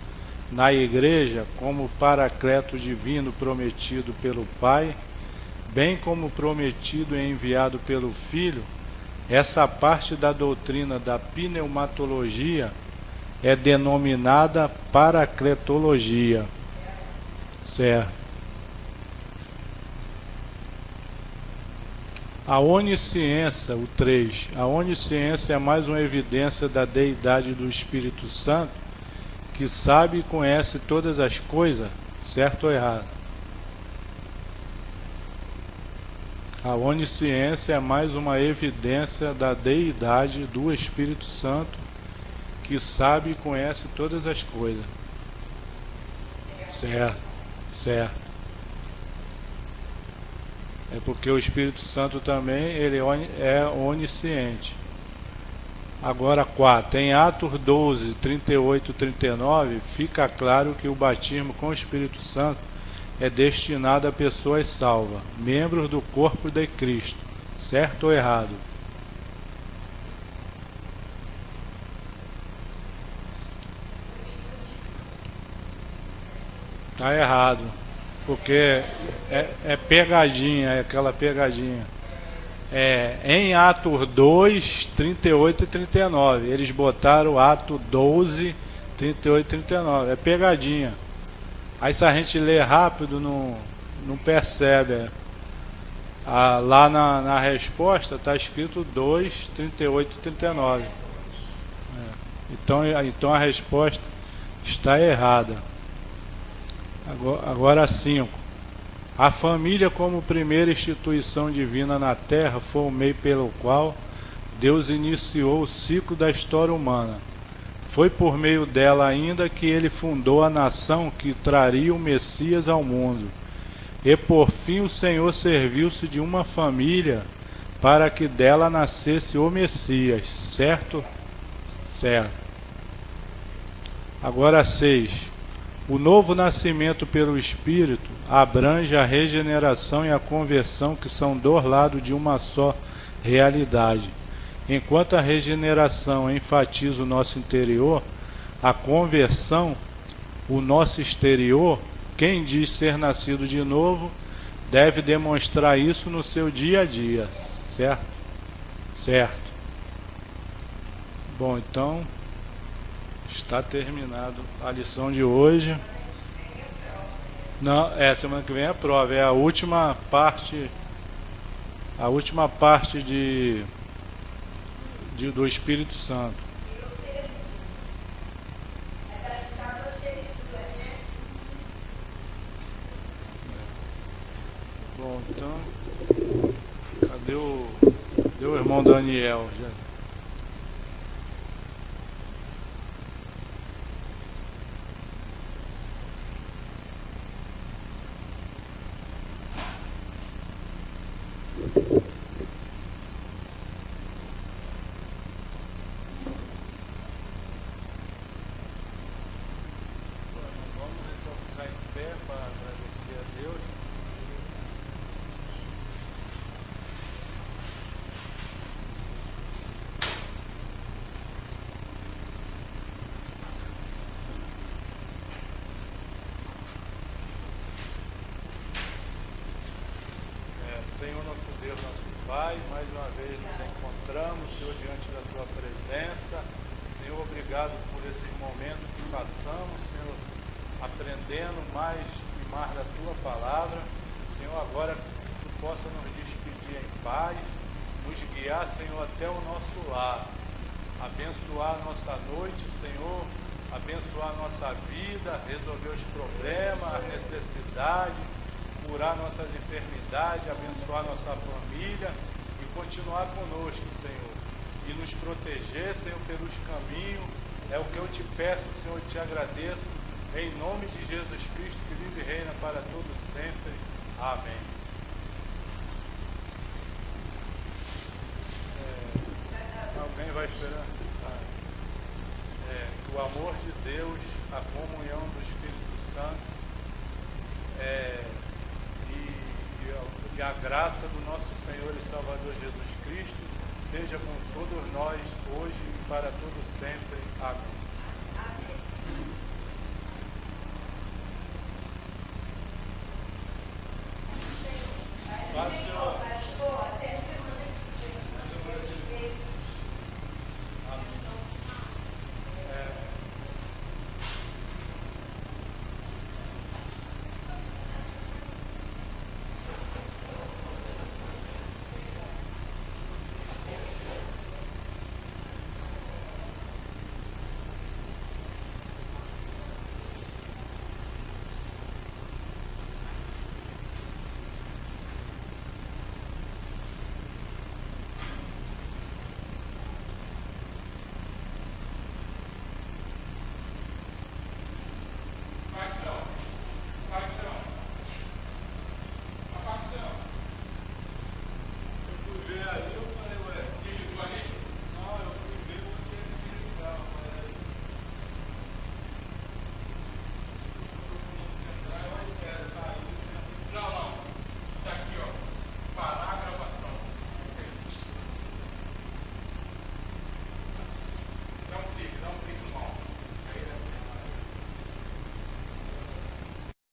na Igreja, como Paracleto divino prometido pelo Pai, bem como prometido e enviado pelo Filho, essa parte da doutrina da pneumatologia é denominada paracletologia. Certo. A onisciência, o 3. A onisciência é mais uma evidência da deidade do Espírito Santo, que sabe e conhece todas as coisas, certo ou errado? A onisciência é mais uma evidência da deidade do Espírito Santo, que sabe e conhece todas as coisas. Certo, certo. É porque o Espírito Santo também ele é onisciente. Agora 4. Em Atos 12, 38 e 39, fica claro que o batismo com o Espírito Santo é destinado a pessoas salvas, membros do corpo de Cristo. Certo ou errado? Está errado. Porque é pegadinha, é aquela pegadinha. Em Atos 2, 38 e 39. Eles botaram Atos 12, 38 e 39. É pegadinha. Aí se a gente lê rápido, não percebe. Lá na resposta está escrito 2, 38 e 39. Então a resposta está errada. Agora 5. A família, como primeira instituição divina na Terra, foi o meio pelo qual Deus iniciou o ciclo da história humana. Foi por meio dela ainda que ele fundou a nação que traria o Messias ao mundo. E por fim o Senhor serviu-se de uma família para que dela nascesse o Messias. Certo? Certo. Agora 6. O novo nascimento pelo Espírito abrange a regeneração e a conversão, que são dois lados de uma só realidade. Enquanto a regeneração enfatiza o nosso interior, a conversão, o nosso exterior. Quem diz ser nascido de novo deve demonstrar isso no seu dia a dia. Certo? Certo. Bom, então está terminado a lição de hoje. Não, semana que vem é a prova, é a última parte do Espírito Santo. Bom, então, cadê o irmão Daniel? encontramos, Senhor, diante da Tua presença. Senhor, obrigado por esse momento que passamos, Senhor, aprendendo mais e mais da Tua palavra. Senhor, agora que Tu possa nos despedir em paz, nos guiar, Senhor, até o nosso lar. Abençoar a nossa noite, Senhor, abençoar a nossa vida, resolver os problemas, as necessidades, curar nossas enfermidades, abençoar nossa família e continuar conosco, Senhor. E nos proteger, Senhor, pelos caminhos. É o que eu te peço, Senhor, e te agradeço. Em nome de Jesus Cristo, que vive e reina para todos sempre. Amém. Alguém vai esperar? O amor de Deus, a comunhão do Espírito Santo e a graça do nosso Senhor e Salvador Jesus Cristo seja com todos nós hoje e para todos sempre. Amém.